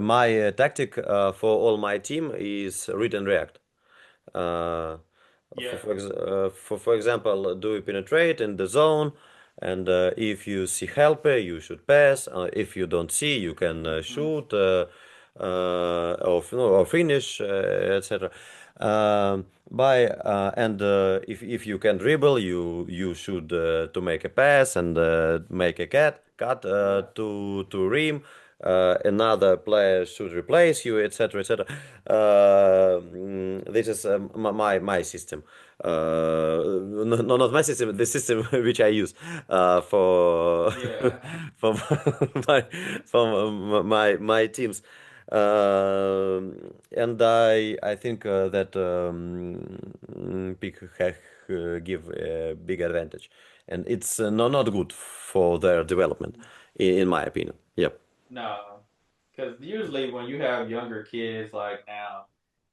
My tactic for all my team is read and react. Uh, Yeah. for example, do you penetrate in the zone? And if you see helper, you should pass. If you don't see, you can Hmm. shoot, or finish, etc. By and If you can dribble, you should to make a pass and make a cut Yeah. to rim. Another player should replace you, etc., etc. This is my system. No, not my system. The system which I use for Yeah. for my my teams. And I think that pick give a big advantage, and it's not good for their development, in my opinion. Yep. No, because usually when you have younger kids like now,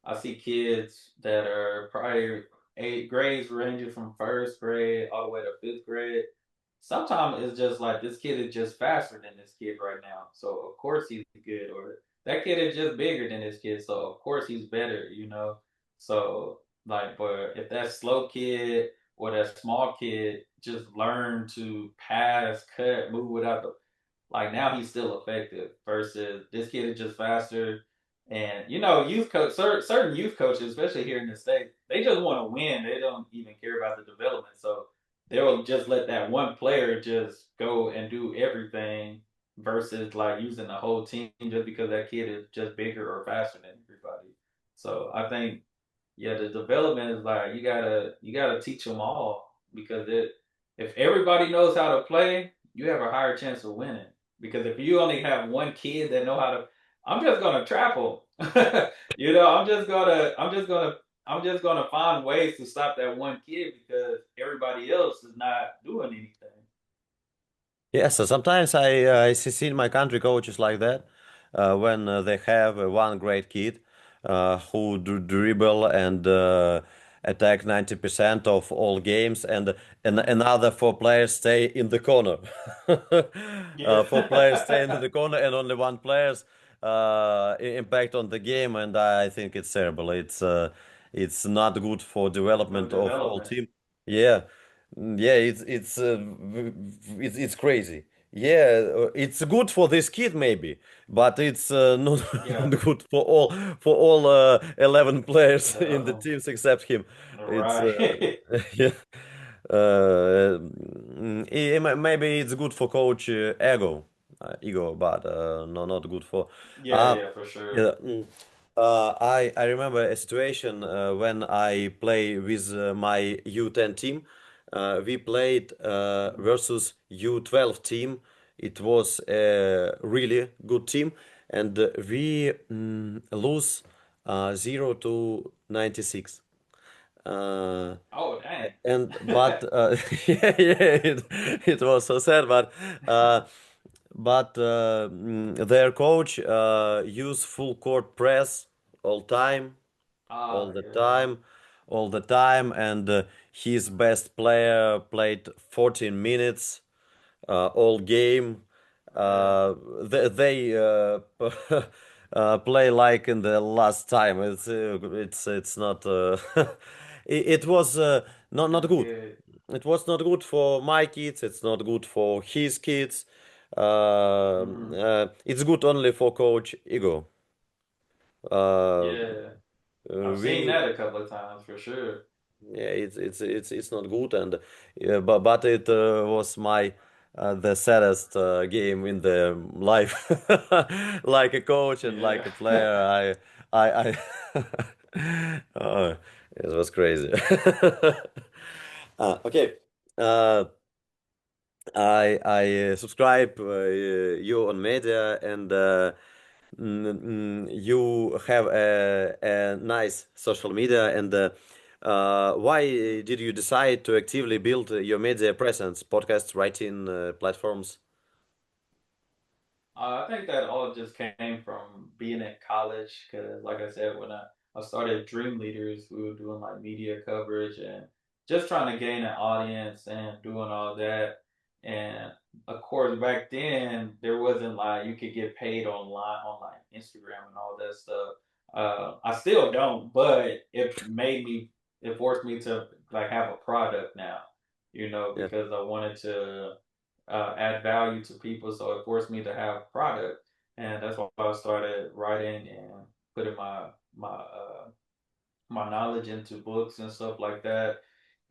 I see kids that are probably eight grades ranging from first grade all the way to fifth grade. Sometimes it's just like this kid is just faster than this kid right now. So of course he's good. Or that kid is just bigger than this kid. So of course he's better. So like, but if that slow kid or that small kid just learn to pass, cut, move without the like now he's still effective versus this kid is just faster. And youth coach certain youth coaches, especially here in the state, they just want to win. They don't even care about the development. So they'll just let that one player just go and do everything versus like using the whole team just because that kid is just bigger or faster than everybody. So I think yeah, the development is like you gotta teach them all because if everybody knows how to play, you have a higher chance of winning. Because if you only have one kid that know how to, I'm just gonna trap them. I'm just gonna find ways to stop that one kid because everybody else is not doing anything. Yes, so sometimes I see in my country coaches like that, when they have one great kid who dribble and attack 90% of all games, and Mm-hmm. another four players stay in the corner. Four players stay in Yeah. the corner, and only one player's impact on the game, and I think it's terrible. It's not good for For development of all development. team. Yeah. Yeah, it's crazy. Yeah, it's good for this kid maybe, but it's not Yeah. not good for all 11 players in the Oh, teams except him. It's right. yeah. Maybe it's good for coach ego, but no, not good for. Yeah, Uh, yeah, for sure. yeah, I remember a situation when I play with my U10 team. We played Mhm. versus U12 team. It was a really good team, and we lose 0 to 96. Uh, Oh, dang. and but yeah, yeah, it was so sad, uh, their coach use full court press all time, all Ah, the yeah. time, all the time, and his best player played 14 minutes all game. Yeah. They play like in the last time. It's not. It was not That's good. good. It was not good for my kids. It's not good for his kids. Hmm. It's good only for Coach Ego. Uh, Yeah. I've seen we that a couple of times for sure. Yeah, it's not good, and but it was my the saddest game in the life. Like a coach and Yeah. like a player, oh, it was crazy. Okay, uh, I subscribe you on media, and you have a nice social media. And why did you decide to actively build your media presence, podcasts, writing platforms? I think that all just came from being in college because, like I said, when I started Dream Leaders, we were doing like media coverage and just trying to gain an audience and doing all that. And of course, back then, there wasn't like you could get paid online on like Instagram and all that stuff. I still don't, but it forced me to like have a product now, Yeah, because I wanted to add value to people. So it forced me to have product, and that's why I started writing and putting my knowledge into books and stuff like that,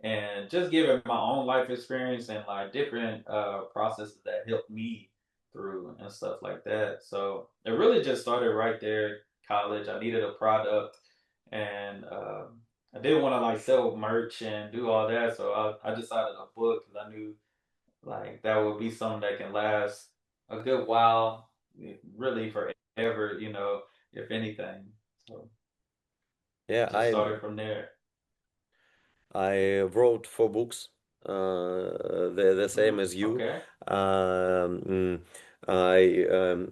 and just giving my own life experience and like different processes that helped me through and stuff like that. So it really just started right there. College, I needed a product, and I didn't want to like sell merch and do all that. So I decided a book because I knew like that would be something that can last a good while, really forever, if anything. So yeah. just started from there. I wrote 4 books, the same as you. Okay. Um, mm,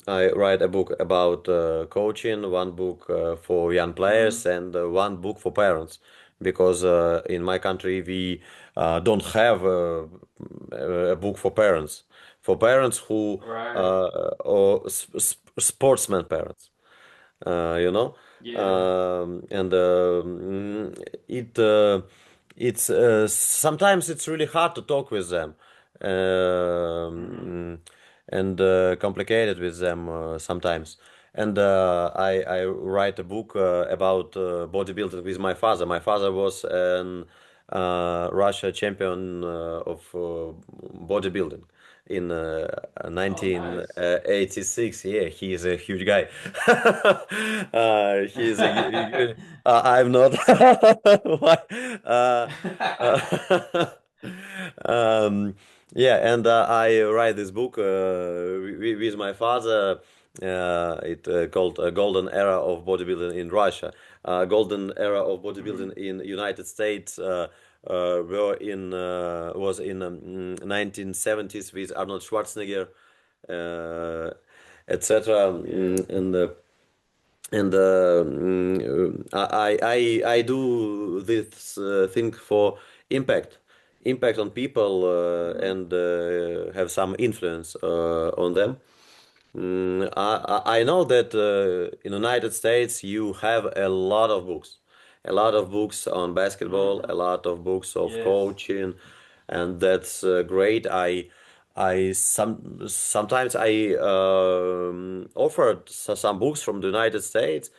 I write a book about coaching, one book for young Hmm. players, and one book for parents, because in my country we don't have a book for parents who Right. or sportsman parents, you know. Yeah. And it it's sometimes it's really hard to talk with them, Hmm. um, and complicated with them sometimes. And I write a book about bodybuilding with my father. My father was an Russia champion of bodybuilding in Oh, nice. 1986. Yeah, he is a huge guy. He is a good. I'm not. Why? Uh, um, yeah, and I write this book with my father. It called Golden Era of Bodybuilding in Russia. Golden Era of Hmm. Bodybuilding in United States was in 1970s with Arnold Schwarzenegger, uh, etc. Yeah. I do this thing for impact, impact on people, Hmm. and have some influence on them. I know that in the United States you have a lot of books on basketball, Hmm. a lot of books of Yes. coaching, and that's great. Sometimes I offered some books from the United States.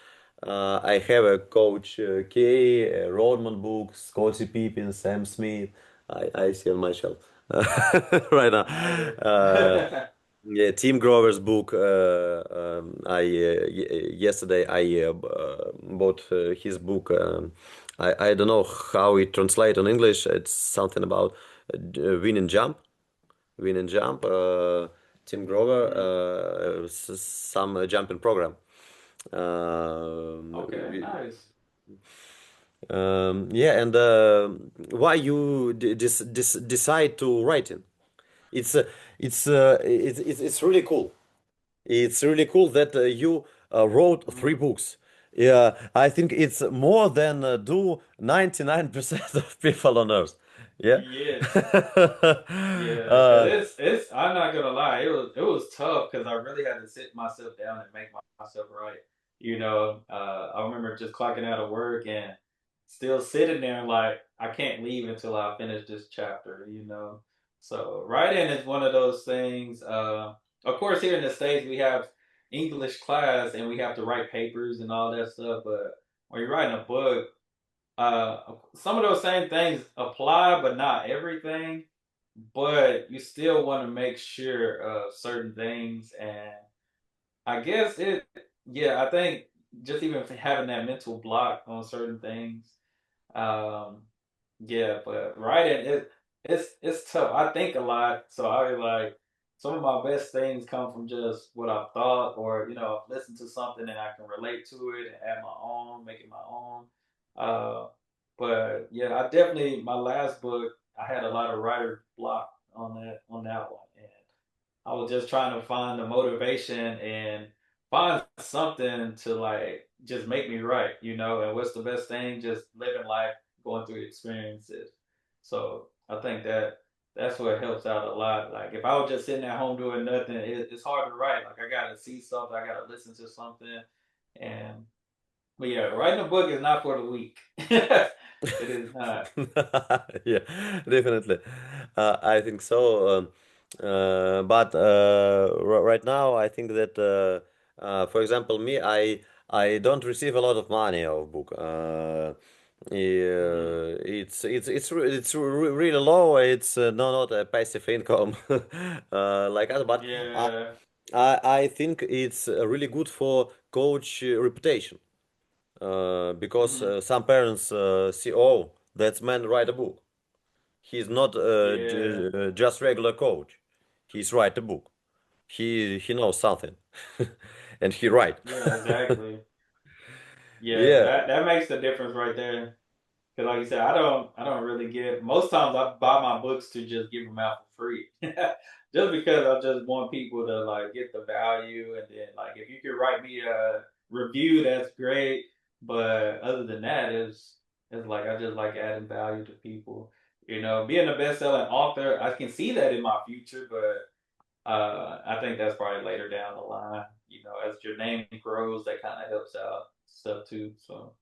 I have a Coach K, Rodman books, Scottie Pippen, Sam Smith. I see on my shelf right now. Nice. Yeah, Tim Grover's book. Yesterday I bought his book. I don't know how it translates on English. It's something about win and jump. Win and Jump, Tim Grover, Mhm. some jumping program. Okay, nice. Yeah, and why you decide to write it? It's it's really cool. It's really cool that you wrote three Mhm. books. Yeah, I think it's more than do 99% of people on Earth. Yeah. Yes. Yeah, because uh, it's I'm not gonna lie, it was tough because I really had to sit myself down and make myself right. I remember just clocking out of work and still sitting there like I can't leave until I finish this chapter. So writing is one of those things. Of course, here in the States we have English class and we have to write papers and all that stuff, but when you're writing a book, some of those same things apply, but not everything. But you still want to make sure of certain things, and I guess yeah, I think just even having that mental block on certain things, um, yeah, but writing it's tough. I think a lot, so I like some of my best things come from just what I've thought, or listen to something and I can relate to it and add my own, make it my own. Uh, but yeah, I definitely my last book I had a lot of writer block on that one, and I was just trying to find the motivation and find something to like just make me right. And what's the best thing? Just living life, going through experiences. So I think that's what helps out a lot. Like if I was just sitting at home doing nothing, it's hard to write. Like I gotta see something, I gotta listen to something, and but yeah, writing a book is not for the weak. It is not. Yeah, definitely. I think so. But right now, I think that, for example, me, I don't receive a lot of money of book. Mm, Yeah, it's really low. It's not a passive income like us, but I yeah. I think it's really good for coach reputation because Hmm. some parents see, oh, that's man write a book. He's not Yeah. just regular coach. He's write a book. He knows something, and he write. Yeah. Exactly. Yeah, Yeah. that makes the difference right there. Because like you said, I don't really get. Most times I buy my books to just give them out for free, just because I just want people to like get the value, and then like if you could write me a review, that's great. But other than that, it's like I just like adding value to people. Being a best-selling author, I can see that in my future, but I think that's probably later down the line. As your name grows, that kind of helps out stuff too. So.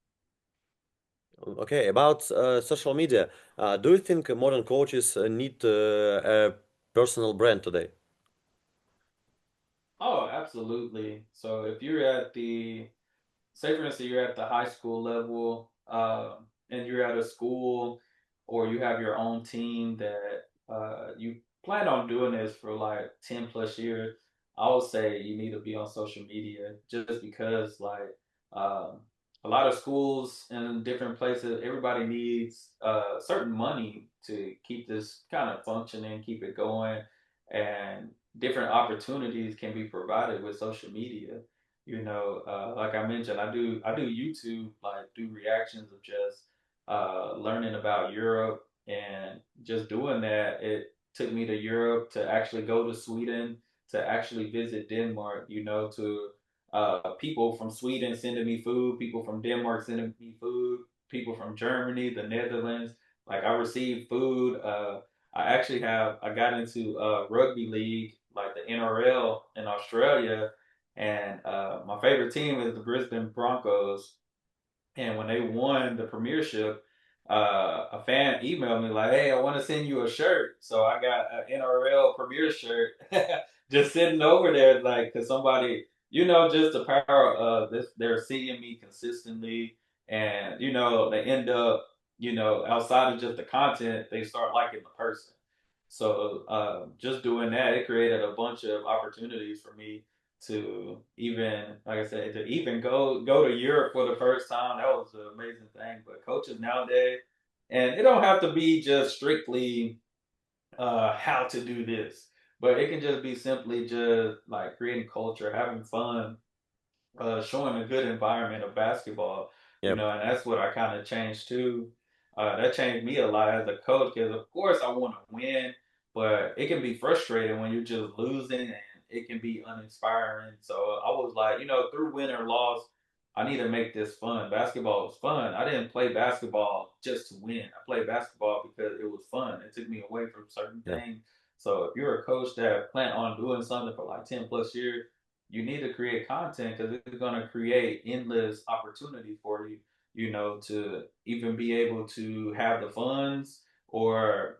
Okay. About social media, do you think modern coaches need a personal brand today? Oh, absolutely. So if you're at the, say for instance, you're at the high school level, and you're at a school, or you have your own team that you plan on doing this for like 10 plus years, I would say you need to be on social media just because like um, a lot of schools and different places, everybody needs certain money to keep this kind of functioning, keep it going, and different opportunities can be provided with social media. Like I mentioned, I do YouTube, like do reactions of just learning about Europe, and just doing that. It took me to Europe, to actually go to Sweden, to actually visit Denmark. To people from Sweden sending me food, people from Denmark sending me food, people from Germany, the Netherlands. Like I received food. I got into rugby league, like the NRL in Australia, and my favorite team is the Brisbane Broncos. And when they won the premiership, a fan emailed me like, "Hey, I want to send you a shirt." So I got an NRL Premier shirt just sitting over there, like, cause somebody, just the power of this, they're seeing me consistently, and they end up, outside of just the content, they start liking the person. So just doing that, it created a bunch of opportunities for me to even, like I said, to even go to Europe for the first time. That was an amazing thing. But coaches nowadays, and it don't have to be just strictly how to do this, but it can just be simply just like creating culture, having fun, showing a good environment of basketball, Yeah, and that's what I kind of changed too. That changed me a lot as a coach because, of course, I want to win, but it can be frustrating when you're just losing and it can be uninspiring. So I was like, through win or loss, I need to make this fun. Basketball was fun. I didn't play basketball just to win. I played basketball because it was fun. It took me away from certain yeah, things. So if you're a coach that plan on doing something for like 10 plus years, you need to create content because it's going to create endless opportunity for you, to even be able to have the funds or,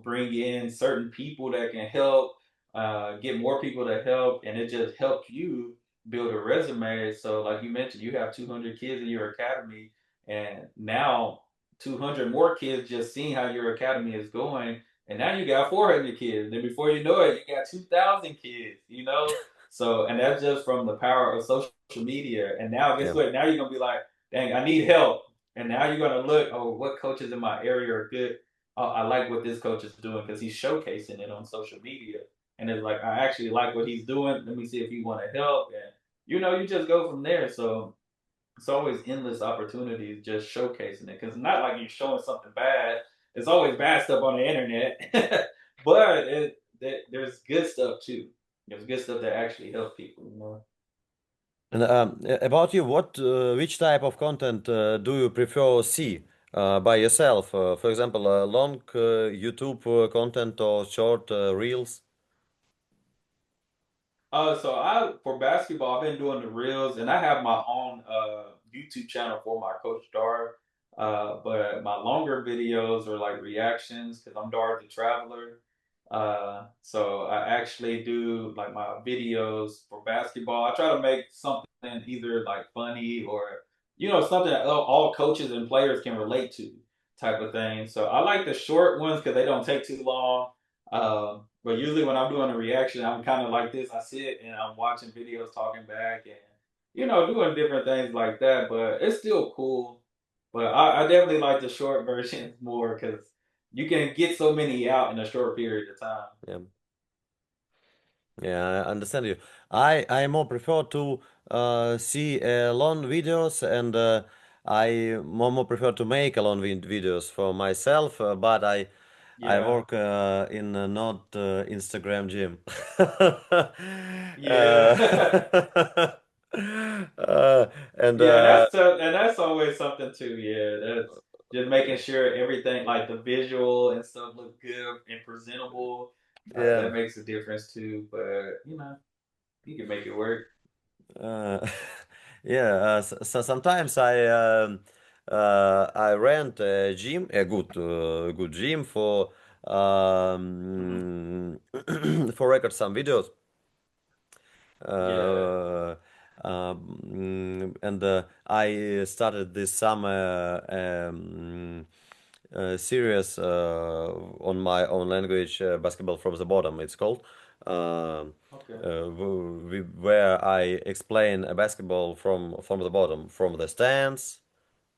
bring in certain people that can help, get more people to help. And it just helps you build a resume. So, like you mentioned, you have 200 kids in your academy, and now 200 more kids just seeing how your academy is going. And now you got 400 kids. And before you know it, you got 2,000 kids. So, and that's just from the power of social media. And now, guess yeah, what? Now you're gonna be like, dang, I need help. And now you're gonna look, oh, what coaches in my area are good. Oh, I like what this coach is doing because he's showcasing it on social media. And it's like, I actually like what he's doing. Let me see if you want to help. And you just go from there. So it's always endless opportunities just showcasing it because it's not like you're showing something bad. It's always bad stuff on the internet, but there's good stuff too. There's good stuff that actually helps people. And about you, which type of content do you prefer see by yourself? For example, long YouTube content or short reels? So I for basketball, I've been doing the reels, and I have my own YouTube channel for my coach Dar. But my longer videos are like reactions because I'm Dar the Traveler. So I actually do like my videos for basketball. I try to make something either like funny or something that all coaches and players can relate to, type of thing. So I like the short ones because they don't take too long. But usually when I'm doing a reaction, I'm kind of like this. I sit and I'm watching videos, talking back, and doing different things like that. But it's still cool. But I definitely like the short versions more because you can get so many out in a short period of time. Yeah. Yeah, I understand you. I more prefer to see long videos, and I more prefer to make long videos for myself. But I Yeah, work in not Instagram gym. yeah, And yeah. That's tough, and that's always something too. Yeah, that's just making sure everything like the visual and stuff look good and presentable. yeah. That makes a difference too. But you can make it work. Uh, yeah, so sometimes I rent a gym, a good gym for Hmm. for record some videos. Yeah. Uh, and I started this summer series on my own language, Basketball from the Bottom, it's called, Okay. where I explain a basketball from the bottom, from the stance,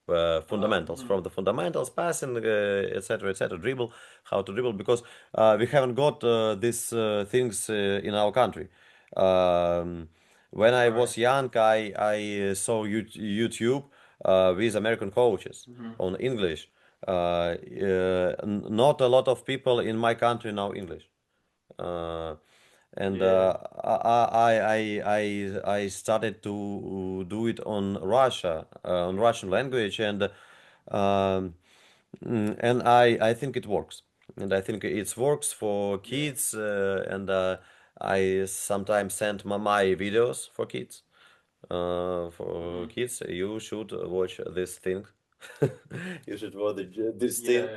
fundamentals, Mhm. from the fundamentals, passing, etc., etc., dribble, how to dribble, because we haven't got these things in our country. Um, when I Right. was young, I saw YouTube with American coaches Mhm. on English. Not a lot of people in my country know English. Uh, and Yeah. I started to do it on on Russian language, um, and I think it works, and I think it works for Yeah. kids, and I sometimes send my videos for kids. For Mhm. kids, you should watch this thing. You should watch this thing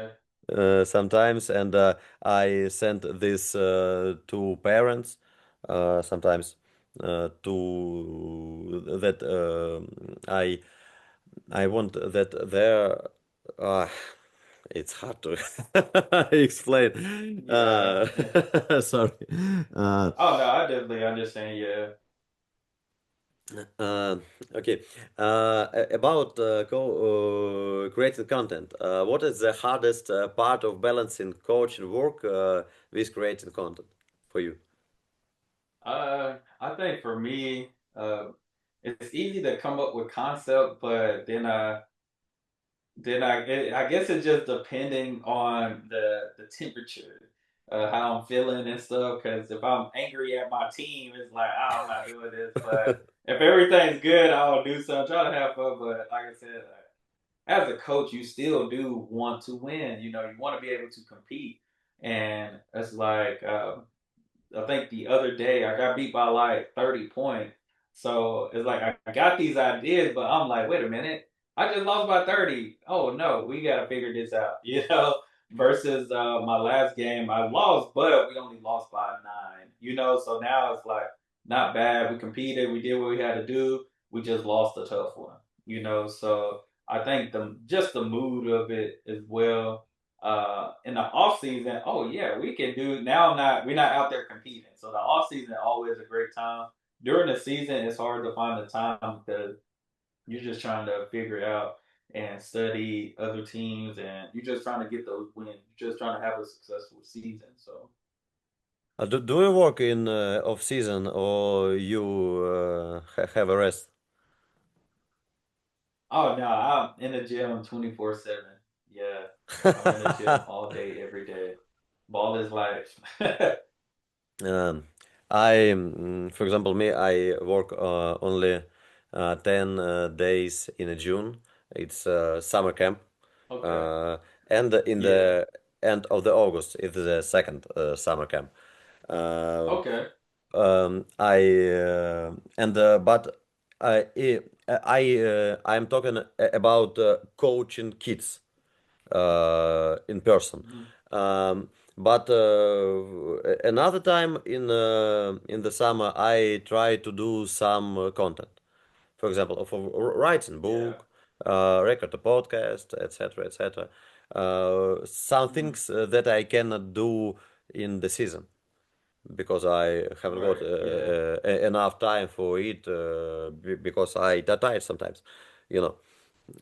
Yeah. sometimes, and I sent this to parents sometimes to that I want that their uh, it's hard to explain. Yeah. Sorry. Uh, Oh no, I definitely understand. Yeah. uh, okay. About creating content. What is the hardest part of balancing coach and work with creating content for you? I think for me, it's easy to come up with concept, but I guess it's just depending on the temperature, how I'm feeling and stuff. Because if I'm angry at my team, it's like, oh, I'm not doing this. But if everything's good, I'll do something, try to have fun. But like I said, as a coach, you still do want to win. You know, you want to be able to compete, and it's like I think the other day I got beat by like 30 points. So it's like I got these ideas, but I'm like, wait a minute, I just lost by 30. Oh no, we gotta figure this out, you know. Versus my last game, I lost, but we only lost by 9, you know. So now it's like not bad. We competed, we did what we had to do. We just lost a tough one, you know. So I think the mood of it as well in the off season, oh yeah, we can do now. We're not out there competing. So the off season always a great time. During the season, it's hard to find the time because you're just trying to figure it out and study other teams, and you're just trying to get those wins. You're just trying to have a successful season. So, Do you work in off season or you have a rest? oh no, I'm in the gym 24/7. Yeah, I'm in the gym all day, every day. Ball is life. Um, for example, me, I work only 10 days in a June. It's summer camp. Okay. Uh, and in Yeah. the end of the August, it's the second summer camp. Uh, Okay. I and but I'm talking about coaching kids in person. Mhm. But another time in the summer, I try to do some content. For example, for writing Yeah. book, record a podcast, etc., etc. Some Mhm. things that I cannot do in the season because I haven't got Right. Yeah. enough time for it because I get tired sometimes, you know.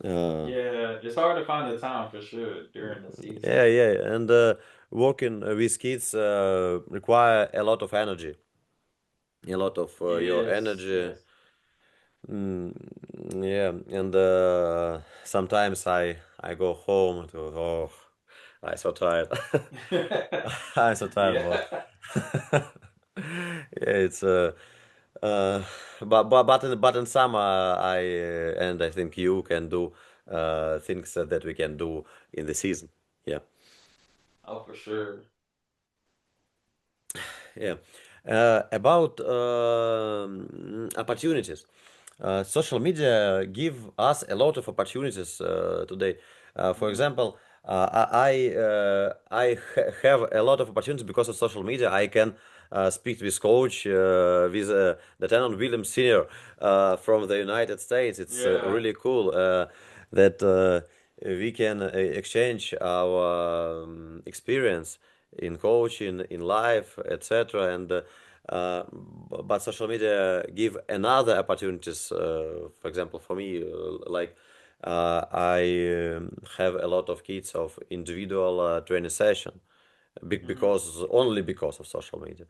Uh, Yeah, it's hard to find the time for sure during the Yeah, season. yeah, and working with kids require a lot of energy, a lot of your Yes, energy. yes. Mm, yeah, and sometimes I go home to oh, I'm so tired. I'm so tired, Yeah. boss. Yeah, it's uh, but in summer I and I think you can do things that we can do in the season. Yeah. Oh, for sure. Yeah. About opportunities. Social media give us a lot of opportunities today. For Hmm. example, I have a lot of opportunities because of social media. I can speak with coach with Dartannon Williams Senior from the United States. It's Yeah. really cool that we can exchange our experience in coaching, in life, etc. And but social media give another opportunities. For example, for me, like I have a lot of kids of individual training session Hmm. because only because of social media.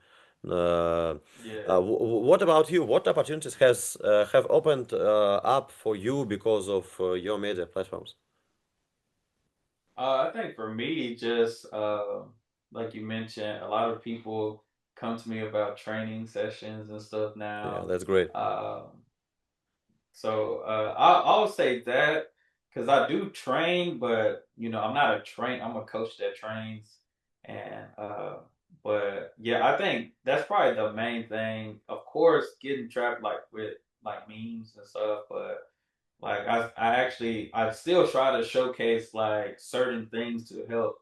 Uh, Yeah. what about you? What opportunities has have opened up for you because of your media platforms? I think for me, just like you mentioned, a lot of people come to me about training sessions and stuff Yeah, now. that's great. Um, So I'll say that because I do train, but you know I'm not a train. I'm a coach that trains, and but yeah, I think that's probably the main thing. Of course, getting trapped like with like memes and stuff, but Like I still try to showcase like certain things to help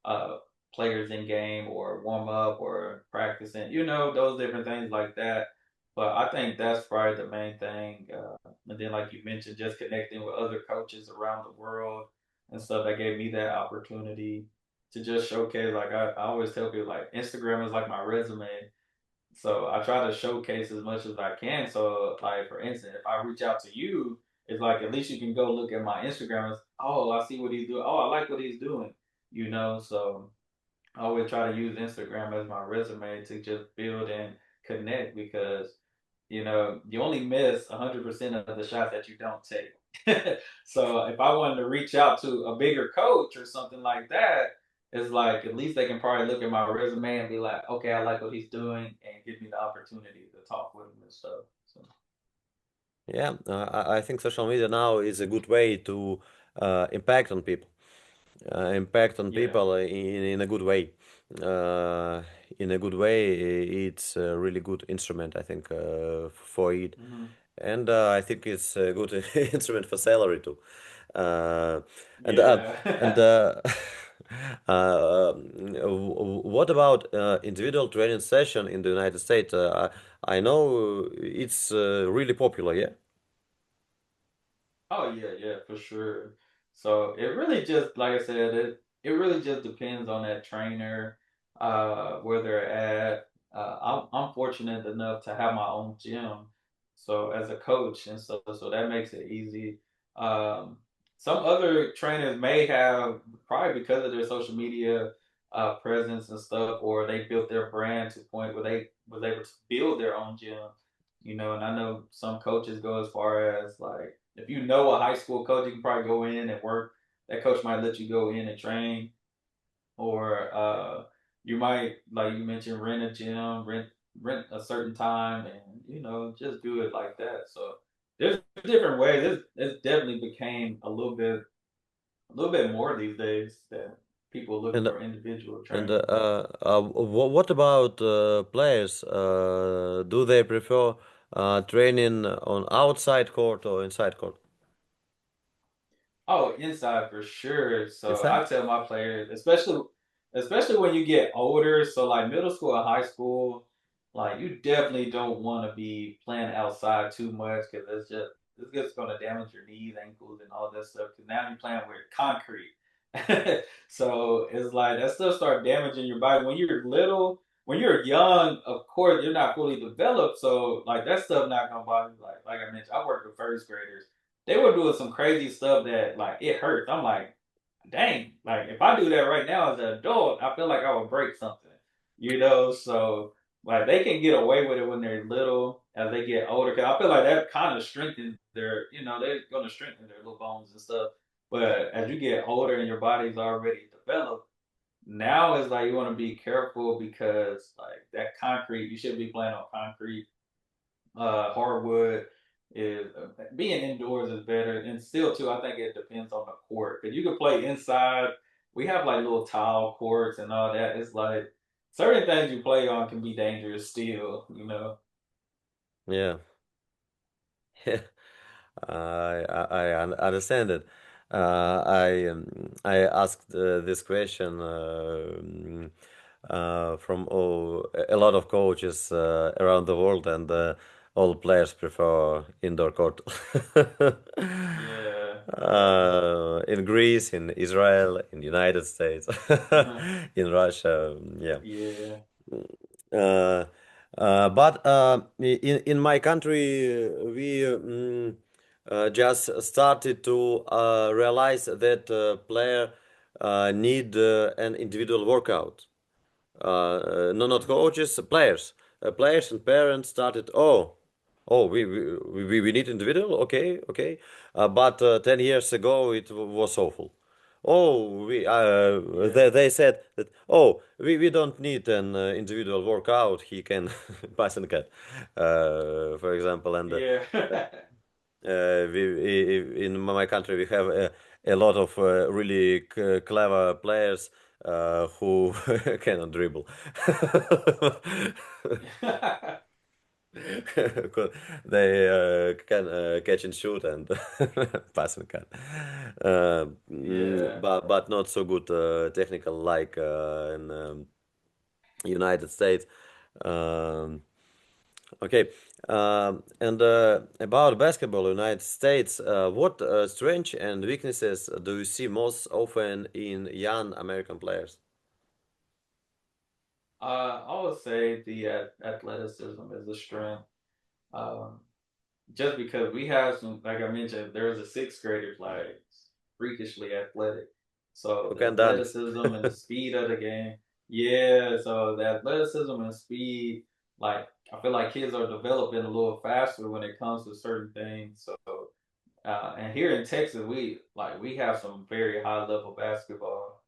uh players in game or warm up or practicing, those different things like that. But I think that's probably the main thing. And then like you mentioned, just connecting with other coaches around the world and stuff that gave me that opportunity to just showcase. Like I always tell people like Instagram is like my resume. So I try to showcase as much as I can. So like for instance, if I reach out to you, it's like at least you can go look at my Instagram and oh, I see what he's doing. Oh, I like what he's doing. So I always try to use Instagram as my resume to just build and connect because you only miss 100% of the shots that you don't take. So if I wanted to reach out to a bigger coach or something like that, it's like at least they can probably look at my resume and be like, okay, I like what he's doing, and give me the opportunity to talk with him and stuff. So Yeah, I think social media now is a good way to impact on people. Impact on yeah. people in a good way. Uh, in a good way, it's a really good instrument, I think, for it. Hmm. And I think it's a good instrument for salary too. Uh, and uh, and Yeah. uh, what about individual training session in the United States? I know it's really popular, yeah? Oh yeah, yeah, for sure. So it really just like I said, it really just depends on that trainer, where they're at. I'm fortunate enough to have my own gym, so as a coach and stuff, so that makes it easy. Um, some other trainers may have probably because of their social media presence and stuff, or they built their brand to a point where they was able to build their own gym. And I know some coaches go as far as like if you know a high school coach, you can probably go in and work. That coach might let you go in and train, or you might, like you mentioned, rent a gym, rent a certain time, and just do it like that. So there's different ways. It's definitely became a little bit more these days that people looking And for individual and training. what about players? Do they prefer training on outside court or inside court? Oh, inside for sure. So Inside? I tell my players, especially when you get older, so like middle school and high school, like you definitely don't want to be playing outside too much because it's just going to damage your knees, ankles, and all that stuff. Because now you're playing with concrete, so it's like that stuff start damaging your body when you're little. When you're young, of course, you're not fully developed, so like that stuff not gonna bother you. Like I mentioned, I work with first graders. They were doing some crazy stuff that like it hurts. I'm like, dang, like if I do that right now as an adult, I feel like I would break something, So like they can get away with it when they're little. As they get older, cause I feel like that kind of strengthens they're gonna strengthen their little bones and stuff. But as you get older and your body's already developed, now it's like you want to be careful because like that concrete, you shouldn't be playing on concrete. Hardwood is being indoors is better, and still too, I think it depends on the court. Because you can play inside. We have like little tile courts and all that. It's like certain things you play on can be dangerous still. Yeah. Understand it. I asked this question from a lot of coaches around the world, and all players prefer indoor court. Yeah, yeah, In Greece, in Israel, in the United States, in Russia, yeah. yeah. Uh, but in my country, we just started to realize that player need an individual workout. No, not Hmm. coaches, players. Players and parents started. Oh, we need individual. Okay, okay. But 10 years ago, it was awful. Oh, Yeah, they said that. Oh, we don't need an individual workout. He can pass and cut, for example. And yeah. in my country we have a lot of really clever players who cannot dribble. They can catch and shoot and pass and cut. Yeah. But not so good technical like in United States. Um, okay. And about basketball, United States, what strengths and weaknesses do you see most often in young American players? I would say the athleticism is a strength. Um, just because we have some, like I mentioned, there was a sixth grader like freakishly athletic. So Who the can dunk? athleticism and the speed of the game, yeah. So the athleticism and speed, like I feel like kids are developing a little faster when it comes to certain things. So and here in Texas, we have some very high level basketball.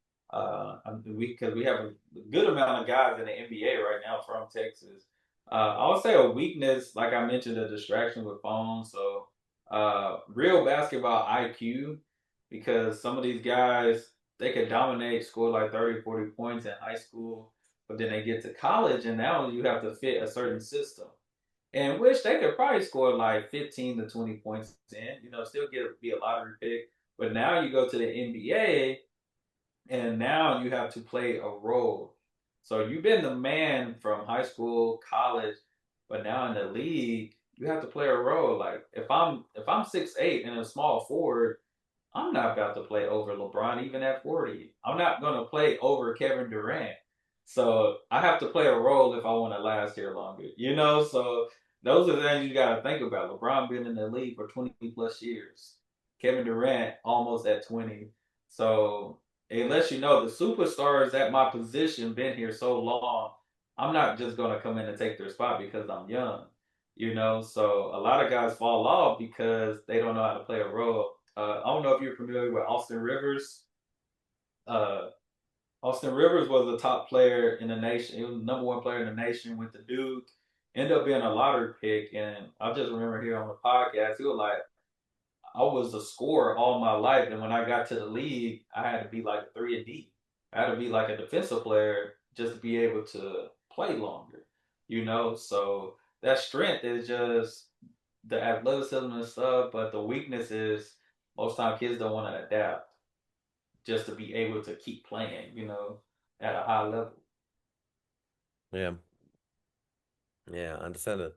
We because we have a good amount of guys in the NBA right now from Texas. I would say a weakness, like I mentioned, a distraction with phones. So real basketball IQ, because some of these guys they could dominate, score like 30, 40 points in high school, but then they get to college and now you have to fit a certain system in which they could probably score like 15 to 20 points in, still get be a lottery pick. But now you go to the NBA and now you have to play a role. So you've been the man from high school, college, but now in the league, you have to play a role. Like if I'm 6'8" and a small forward, I'm not about to play over LeBron even at 40. I'm not going to play over Kevin Durant. So I have to play a role if I want to last here longer. So those are the things you got to think about. LeBron been in the league for 20 plus years. Kevin Durant almost at 20. So it lets you know the superstars at my position been here so long. I'm not just going to come in and take their spot because I'm young. So a lot of guys fall off because they don't know how to play a role. I don't know if you're familiar with Austin Rivers. Uh, Austin Rivers was a top player in the nation. He was the number one player in the nation. Went to Duke, ended up being a lottery pick. And I just remember here on the podcast, he was like, I was a scorer all my life, and when I got to the league, I had to be like a 3 and D. I had to be like a defensive player just to be able to play longer. So that strength is just the athleticism and stuff, but the weakness is most time kids don't want to adapt just to be able to keep playing, at a high level. Yeah, yeah, I understand it.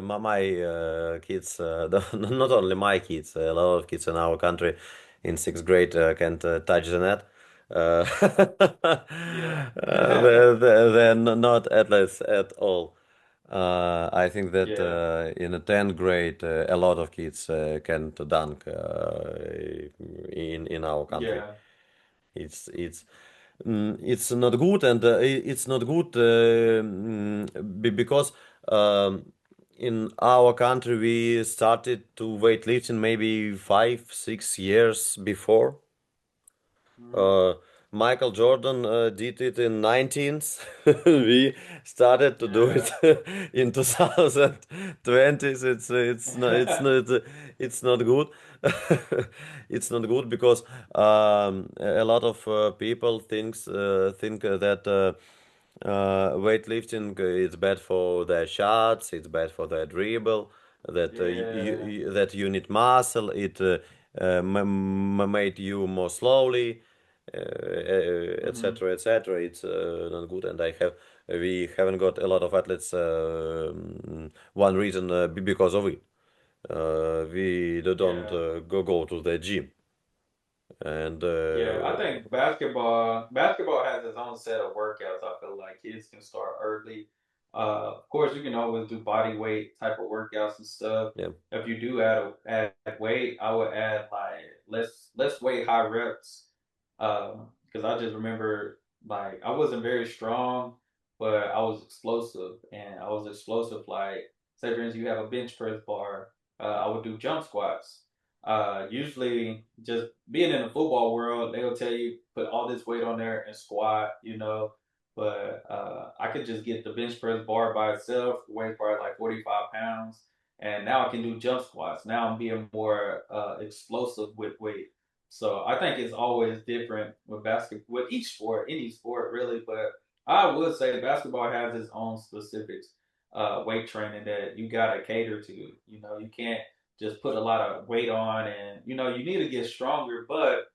My kids, not only my kids, a lot of kids in our country in sixth grade can't touch the net. Yeah. They're not athletes at all. I think that Yeah. in the 10th grade, a lot of kids can't dunk in our country. Yeah. It's it's not good, and it's not good because in our country we started to weightlifting maybe 5 6 years before. Mm-hmm. uh, Michael Jordan did it in 19th. We started to do it Yeah. in 2020s. It's not good. It's not good because a lot of people think that weightlifting is bad for their shots. It's bad for their dribble. That Yeah. that you need muscle. It made you more slowly, Mm-hmm. etc., etc. It's not good, and I have we haven't got a lot of athletes. One reason because of it, we don't Yeah. go to the gym, and Yeah, I think basketball has its own set of workouts. I feel like kids can start early. Of course, you can always do body weight type of workouts and stuff. yeah, If you do add weight, I would add like less weight, high reps. Because I just remember like I wasn't very strong, but I was explosive, and I was explosive. Like say for instance, you have a bench press bar, I would do jump squats. Usually, just being in the football world, they'll tell you put all this weight on there and squat. But I could just get the bench press bar by itself, weighs probably like 45 pounds, and now I can do jump squats. Now I'm being more explosive with weight. So I think it's always different with basketball, with each sport, any sport really. But I would say basketball has its own specifics. weight training that you gotta cater to. You know, you can't just put a lot of weight on, and you know, you need to get stronger, but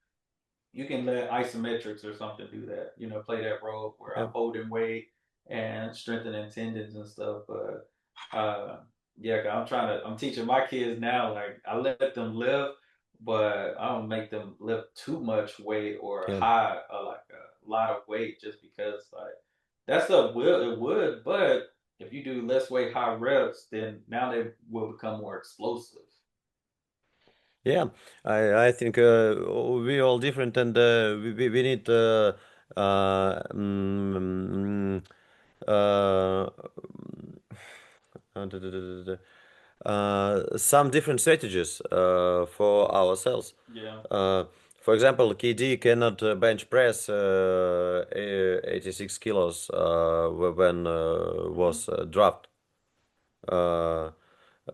you can let isometrics or something do that. You know, play that role where I'm Yeah. holding weight and strengthening tendons and stuff. But yeah, I'm teaching my kids now. Like I let them lift, but I don't make them lift too much weight or Yeah. high, like a lot of weight, just because like that's a will it would. But if you do less weight, high reps, then now they will become more explosive. Yeah, I think we all different, and we need uh, some different strategies for ourselves. Yeah. Uh, for example, KD cannot bench press 86 kilos when Mm-hmm. was draft. Uh,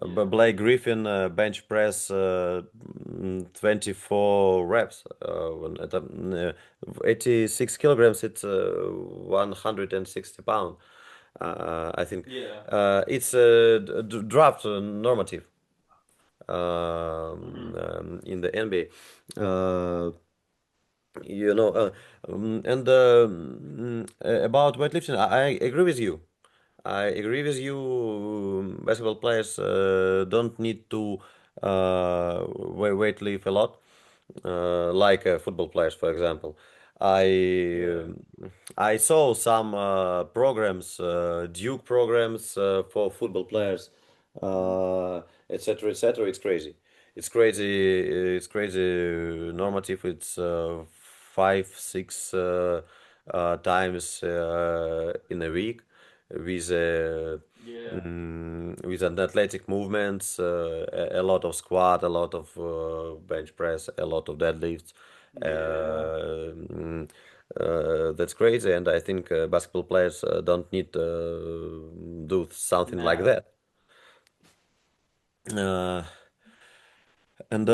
but Yeah. Blake Griffin bench press 24 reps. 86 kilograms, it's 160 pound. I think Yeah. it's draft normative Mm-hmm. in the NBA. You know, and about weightlifting, I agree with you. I agree with you. Basketball players don't need to weight lift a lot, like football players, for example. I Yeah. um, I saw some programs, Duke programs for football players, Mm-hmm. etc., etc. It's crazy. It's crazy. It's crazy. Normative. It's 5, 6 times in a week with Yeah. with an athletic movements, a lot of squat, a lot of bench press, a lot of deadlifts. Yeah. Mm, that's crazy, and I think basketball players don't need to do something like Nah. that. Uh, and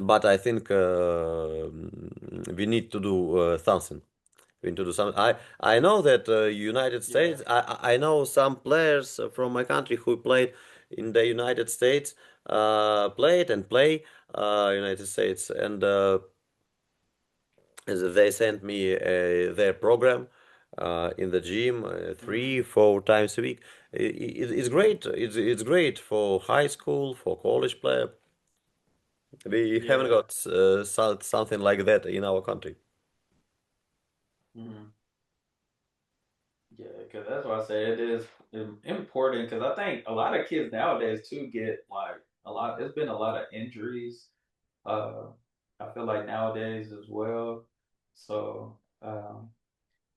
but I think we need to do something. We need to do something. I know that United Yeah. States. I know some players from my country who played in the United States, played and play United States, and they sent me their program in the gym Mm-hmm. 3, 4 times a week. It's great. It's great for high school, for college player. We haven't Yeah. got something like that in our country. Mm-hmm. Yeah, because that's why I say it is important. Because I think a lot of kids nowadays too get like a lot. There's been a lot of injuries. Uh, I feel like nowadays as well. So,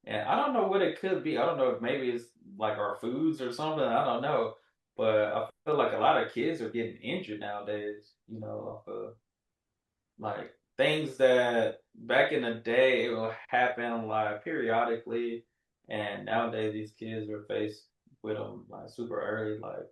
and I don't know what it could be. I don't know if maybe it's like our foods or something. I don't know, but I feel like a lot of kids are getting injured nowadays. You know, like things that back in the day it will happen like periodically, and nowadays these kids are faced with them like super early. Like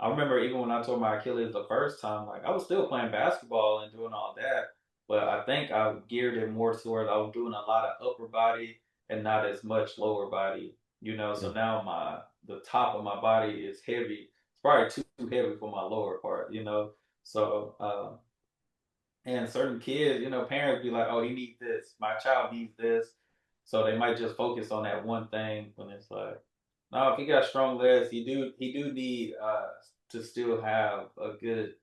I remember even when I tore my Achilles the first time, like I was still playing basketball and doing all that, but I think I geared it more towards I was doing a lot of upper body and not as much lower body. You know, Yeah. so now the top of my body is heavy. It's probably too heavy for my lower part. You know, so and certain kids, you know, parents be like, "Oh, he needs this. My child needs this," so they might just focus on that one thing. When it's like, no, if he got strong legs, he do need to still have a good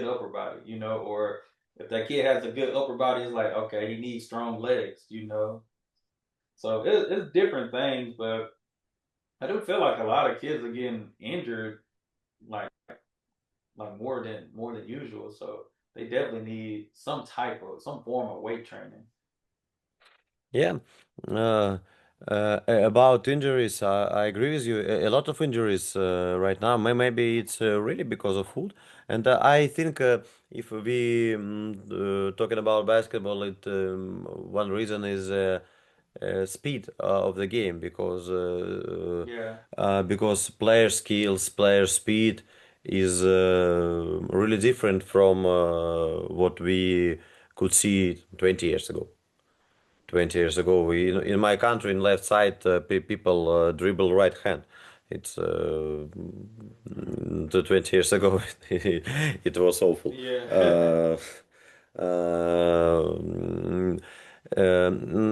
upper body, you know. Or if that kid has a good upper body, it's like, okay, he needs strong legs, you know. So it's different things, but I do feel like a lot of kids are getting injured, like more than usual. So they definitely need some form of weight training. Yeah. Uh, about injuries, I agree with you. A lot of injuries right now. Maybe it's really because of food. And I think if we talking about basketball, one reason is speed of the game Yeah. because player skills, player speed is really different from what we could see 20 years ago. 20 years ago. In my country, in left side, people dribble right hand. It's the 20 years ago. It was awful. Yeah. Uh,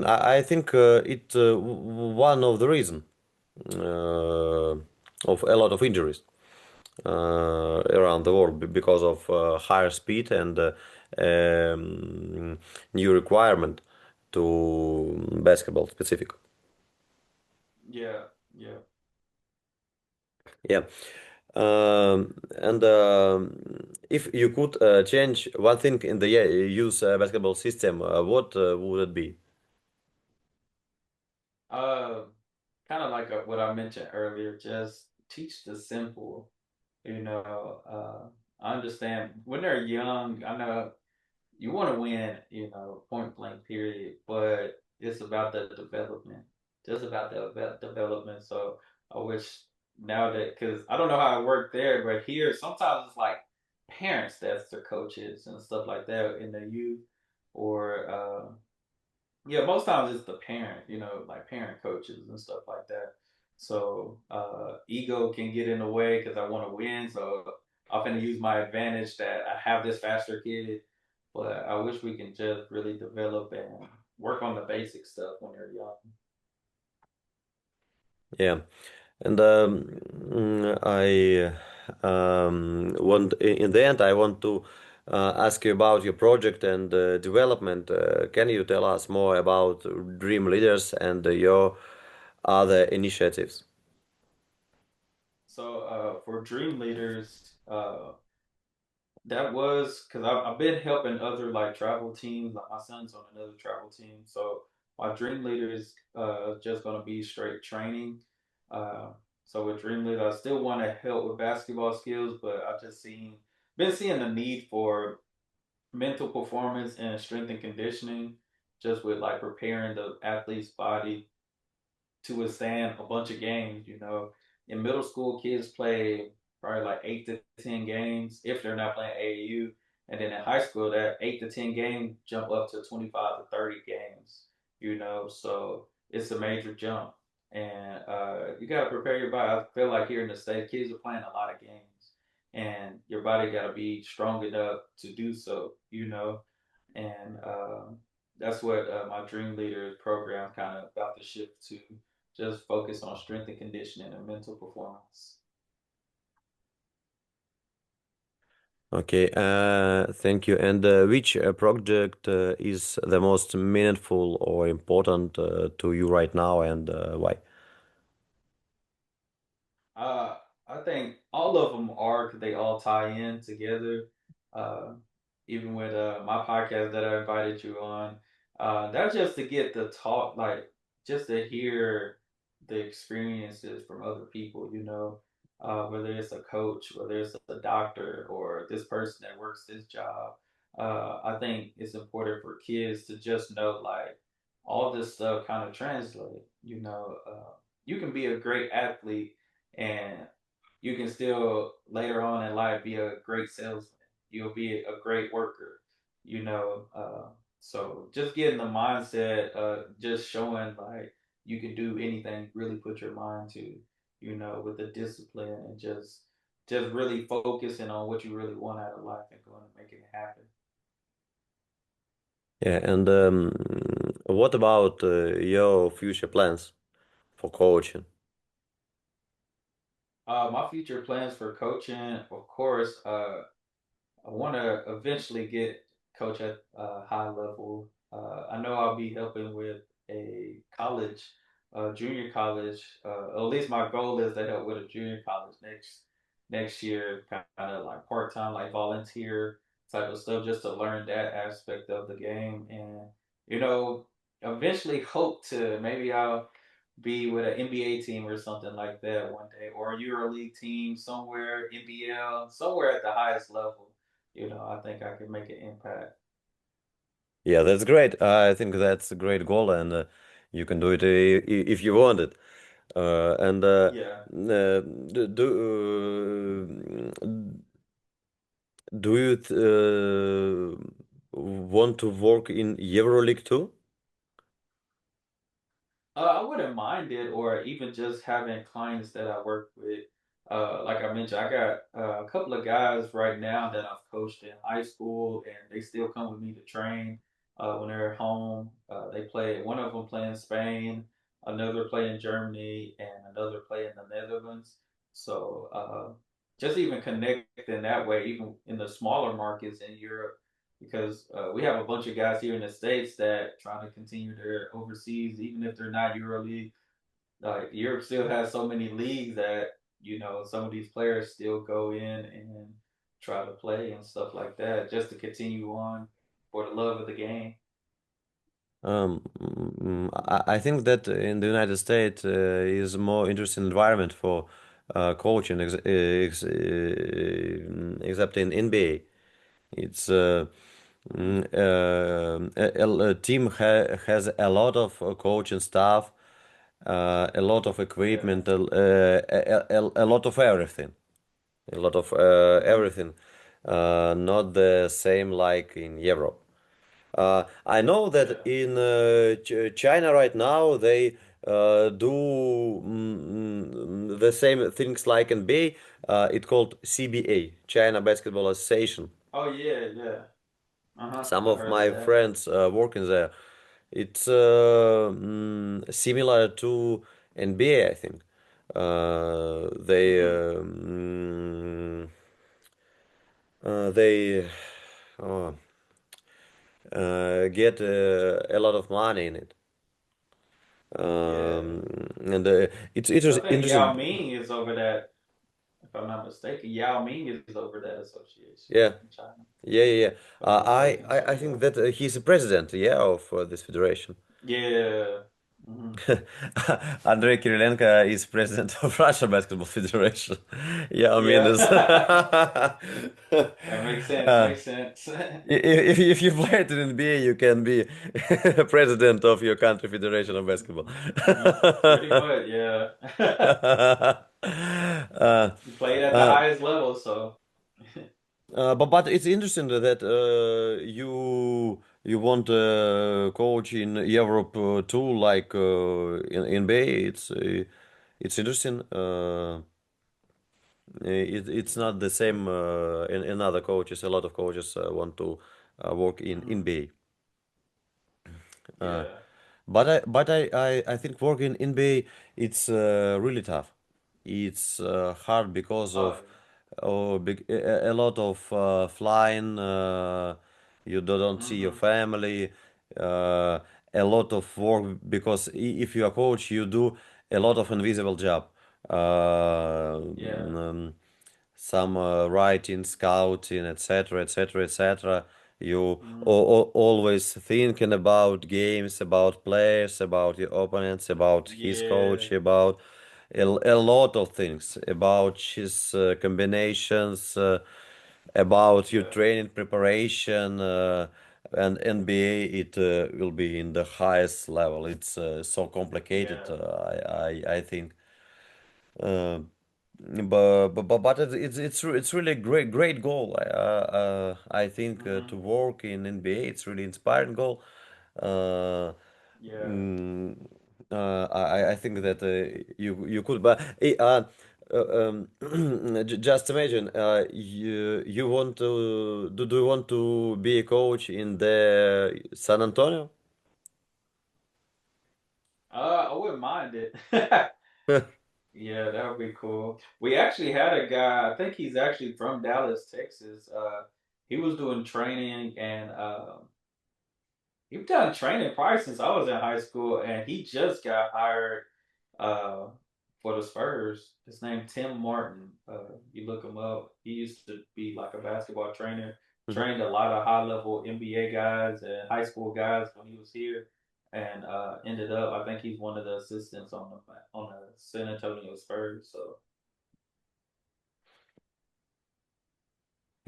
I think it one of the reason uh, of a lot of injuries around the world because of higher speed and new requirement to basketball specific. Yeah, yeah. Yeah. And if you could change one thing in the use basketball system, what would it be? Uh, Kind of like what I mentioned earlier, just teach the simple. You know, I understand when they're young, I know you want to win, point blank, period, but it's about the development, just about the development. So I wish now that, because I don't know how it worked there, but here sometimes it's like parents that's the coaches and stuff like that in the youth, or yeah, most times it's the parent, like parent coaches and stuff like that. So ego can get in the way because I want to win. So I'm going to use my advantage that I have this faster kid. But I wish we can just really develop and work on the basic stuff when they're young. Yeah. And I want, in the end, I want to ask you about your project and development. Can you tell us more about Dream Leaders and your other initiatives? So for Dream Leaders, that was because I've been helping other like travel teams. Like my son's on another travel team, so my dream leader is just gonna be straight training. Uh, so with dream leader, I still want to help with basketball skills, but I just been seeing the need for mental performance and strength and conditioning, just with like preparing the athlete's body to withstand a bunch of games. In middle school, kids play probably like 8 to 10 games if they're not playing AAU, and then in high school, that 8 to 10 games jump up to 25 to 30 games. So it's a major jump, and you gotta prepare your body. I feel like here in the state, kids are playing a lot of games, and your body gotta be strong enough to do so. And that's what my Dream Leader program kind of about to shift to, just focus on strength and conditioning and mental performance. Okay, thank you. And which project is the most meaningful or important to you right now, and why? Uh, I think all of them are because they all tie in together. Uh, Even with my podcast that I invited you on, that's just to get the talk, like just to hear the experiences from other people. Whether it's a coach, whether it's a doctor, or this person that works this job. I think it's important for kids to just know like all this stuff kind of translate. You can be a great athlete and you can still later on in life be a great salesman. You'll be a great worker, you know. So just getting the mindset, just showing like you can do anything, really put your mind to, with the discipline and just really focusing on what you really want out of life and going and making it happen. Yeah, and what about your future plans for coaching? My future plans for coaching, of course, I want to eventually get coach at a high level. I know I'll be helping with a college, junior college. At least my goal is to help with a junior college next year, kind of like part time, like volunteer type of stuff, just to learn that aspect of the game, and you know, eventually hope to maybe I'll be with an NBA team or something like that one day, or a EuroLeague team somewhere, NBL, somewhere at the highest level. I think I could make an impact. Yeah, that's great. I think that's a great goal, and you can do it if you want it. And Yeah. do you want to work in EuroLeague too? I wouldn't mind it, or even just having clients that I work with. Like I mentioned, I got a couple of guys right now that I've coached in high school, and they still come with me to train when they're at home. They play. One of them play in Spain, another play in Germany, and another play in the Netherlands. So just even connecting that way, even in the smaller markets in Europe, because we have a bunch of guys here in the states that try to continue their overseas, even if they're not EuroLeague. Like Europe still has so many leagues that some of these players still go in and try to play and stuff like that, just to continue on for the love of the game. I think that in the United States is a more interesting environment for coaching, except in NBA. It's a team has a lot of coaching staff, a lot of Yeah. equipment, a lot of everything, a lot of Hmm. everything. Not the same like in Europe. I know that Yeah. in China right now they do the same things like NBA. It's called CBA, China Basketball Association. Oh yeah, yeah. Uh-huh. Some I of heard of my that. friends working there. It's similar to NBA, I think. Hmm. They oh, get a lot of money in it. Yeah. And it's So I think Yao interesting. Ming is over that, if I'm not mistaken. Yao Ming is over that association Yeah, in China, yeah. if I'm not mistaken. So I think that he's the president, yeah, of this federation. yeah. Hmm. Andrei Kirilenko is president of Russia Basketball Federation. Yeah, I mean, Yeah. this. That makes sense. Uh, Makes sense. if you played in NBA, you can be president of your country federation of basketball. Pretty much, yeah. uh, You played at the uh, highest level, so but it's interesting that you want a coach in Europe too, like in Bay. It's interesting. It's not the same in other coaches. A lot of coaches want to work in mhm, Bay. Uh, yeah. I think working in Bay it's really tough. It's hard because Oh, of a lot of flying. You don't see your hmm, family. Uh, a lot of work because if you are coach, you do a lot of invisible job. yeah, Some writing, scouting, etc., etc., etc. You hmm, always thinking about games, about players, about your opponents, about his yeah, coach, about a lot of things, about his combinations, about your yeah, training preparation. And NBA, it will be in the highest level. It's so complicated, yeah, I think. Uh, but it's really a great goal. I think to hmm, work in NBA, it's really inspiring goal. Uh, yeah. mm, I think that you could, but just imagine you want to do you want to be a coach in the San Antonio? I wouldn't mind it. Yeah, that would be cool. We actually had a guy, I think he's actually from Dallas, Texas. He was doing training and he's done training probably since I was in high school, and he just got hired uh, for the Spurs. His name Tim Martin. You look him up. He used to be like a basketball trainer. Trained a lot of high level NBA guys and high school guys when he was here, and ended up. I think he's one of the assistants on the San Antonio Spurs. So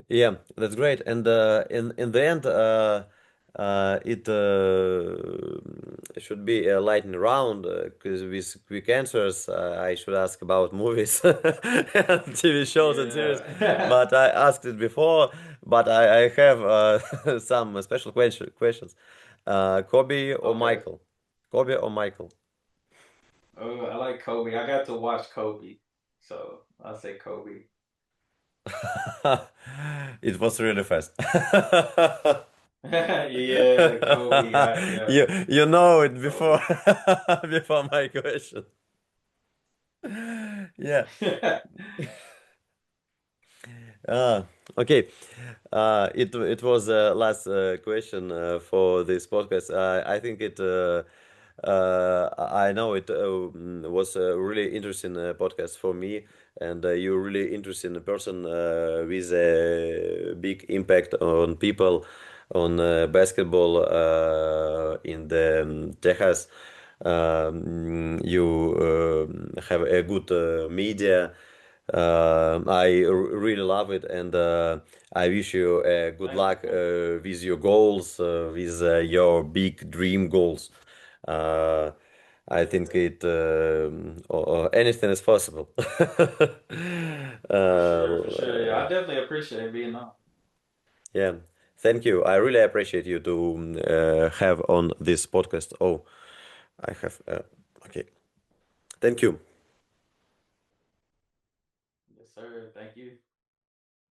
Yeah, that's great. And in the end, it should be a lightning round because with quick answers, I should ask about movies, and TV shows and series. yeah. But I asked it before. But I have some special questions. Kobe or Okay. Michael? Kobe or Michael? I like Kobe. I got to watch Kobe, so I say Kobe. It was really fast. Yeah, Kobe. Yeah. You know it before Kobe. before my question. Yeah. Uh, okay. It was the last question for this podcast. I think I know it was a really interesting podcast for me, and you're really interesting person with a big impact on people on basketball in the Texas. You have a good media. Really love it, and I wish you good Thank you. luck Thank you. with your goals, with your big dream goals. Uh, I think or anything is possible. For sure. For sure. Yeah, Uh, I definitely appreciate being on. yeah, thank you. I really appreciate you to have on this podcast. Oh, I have. Okay, thank you.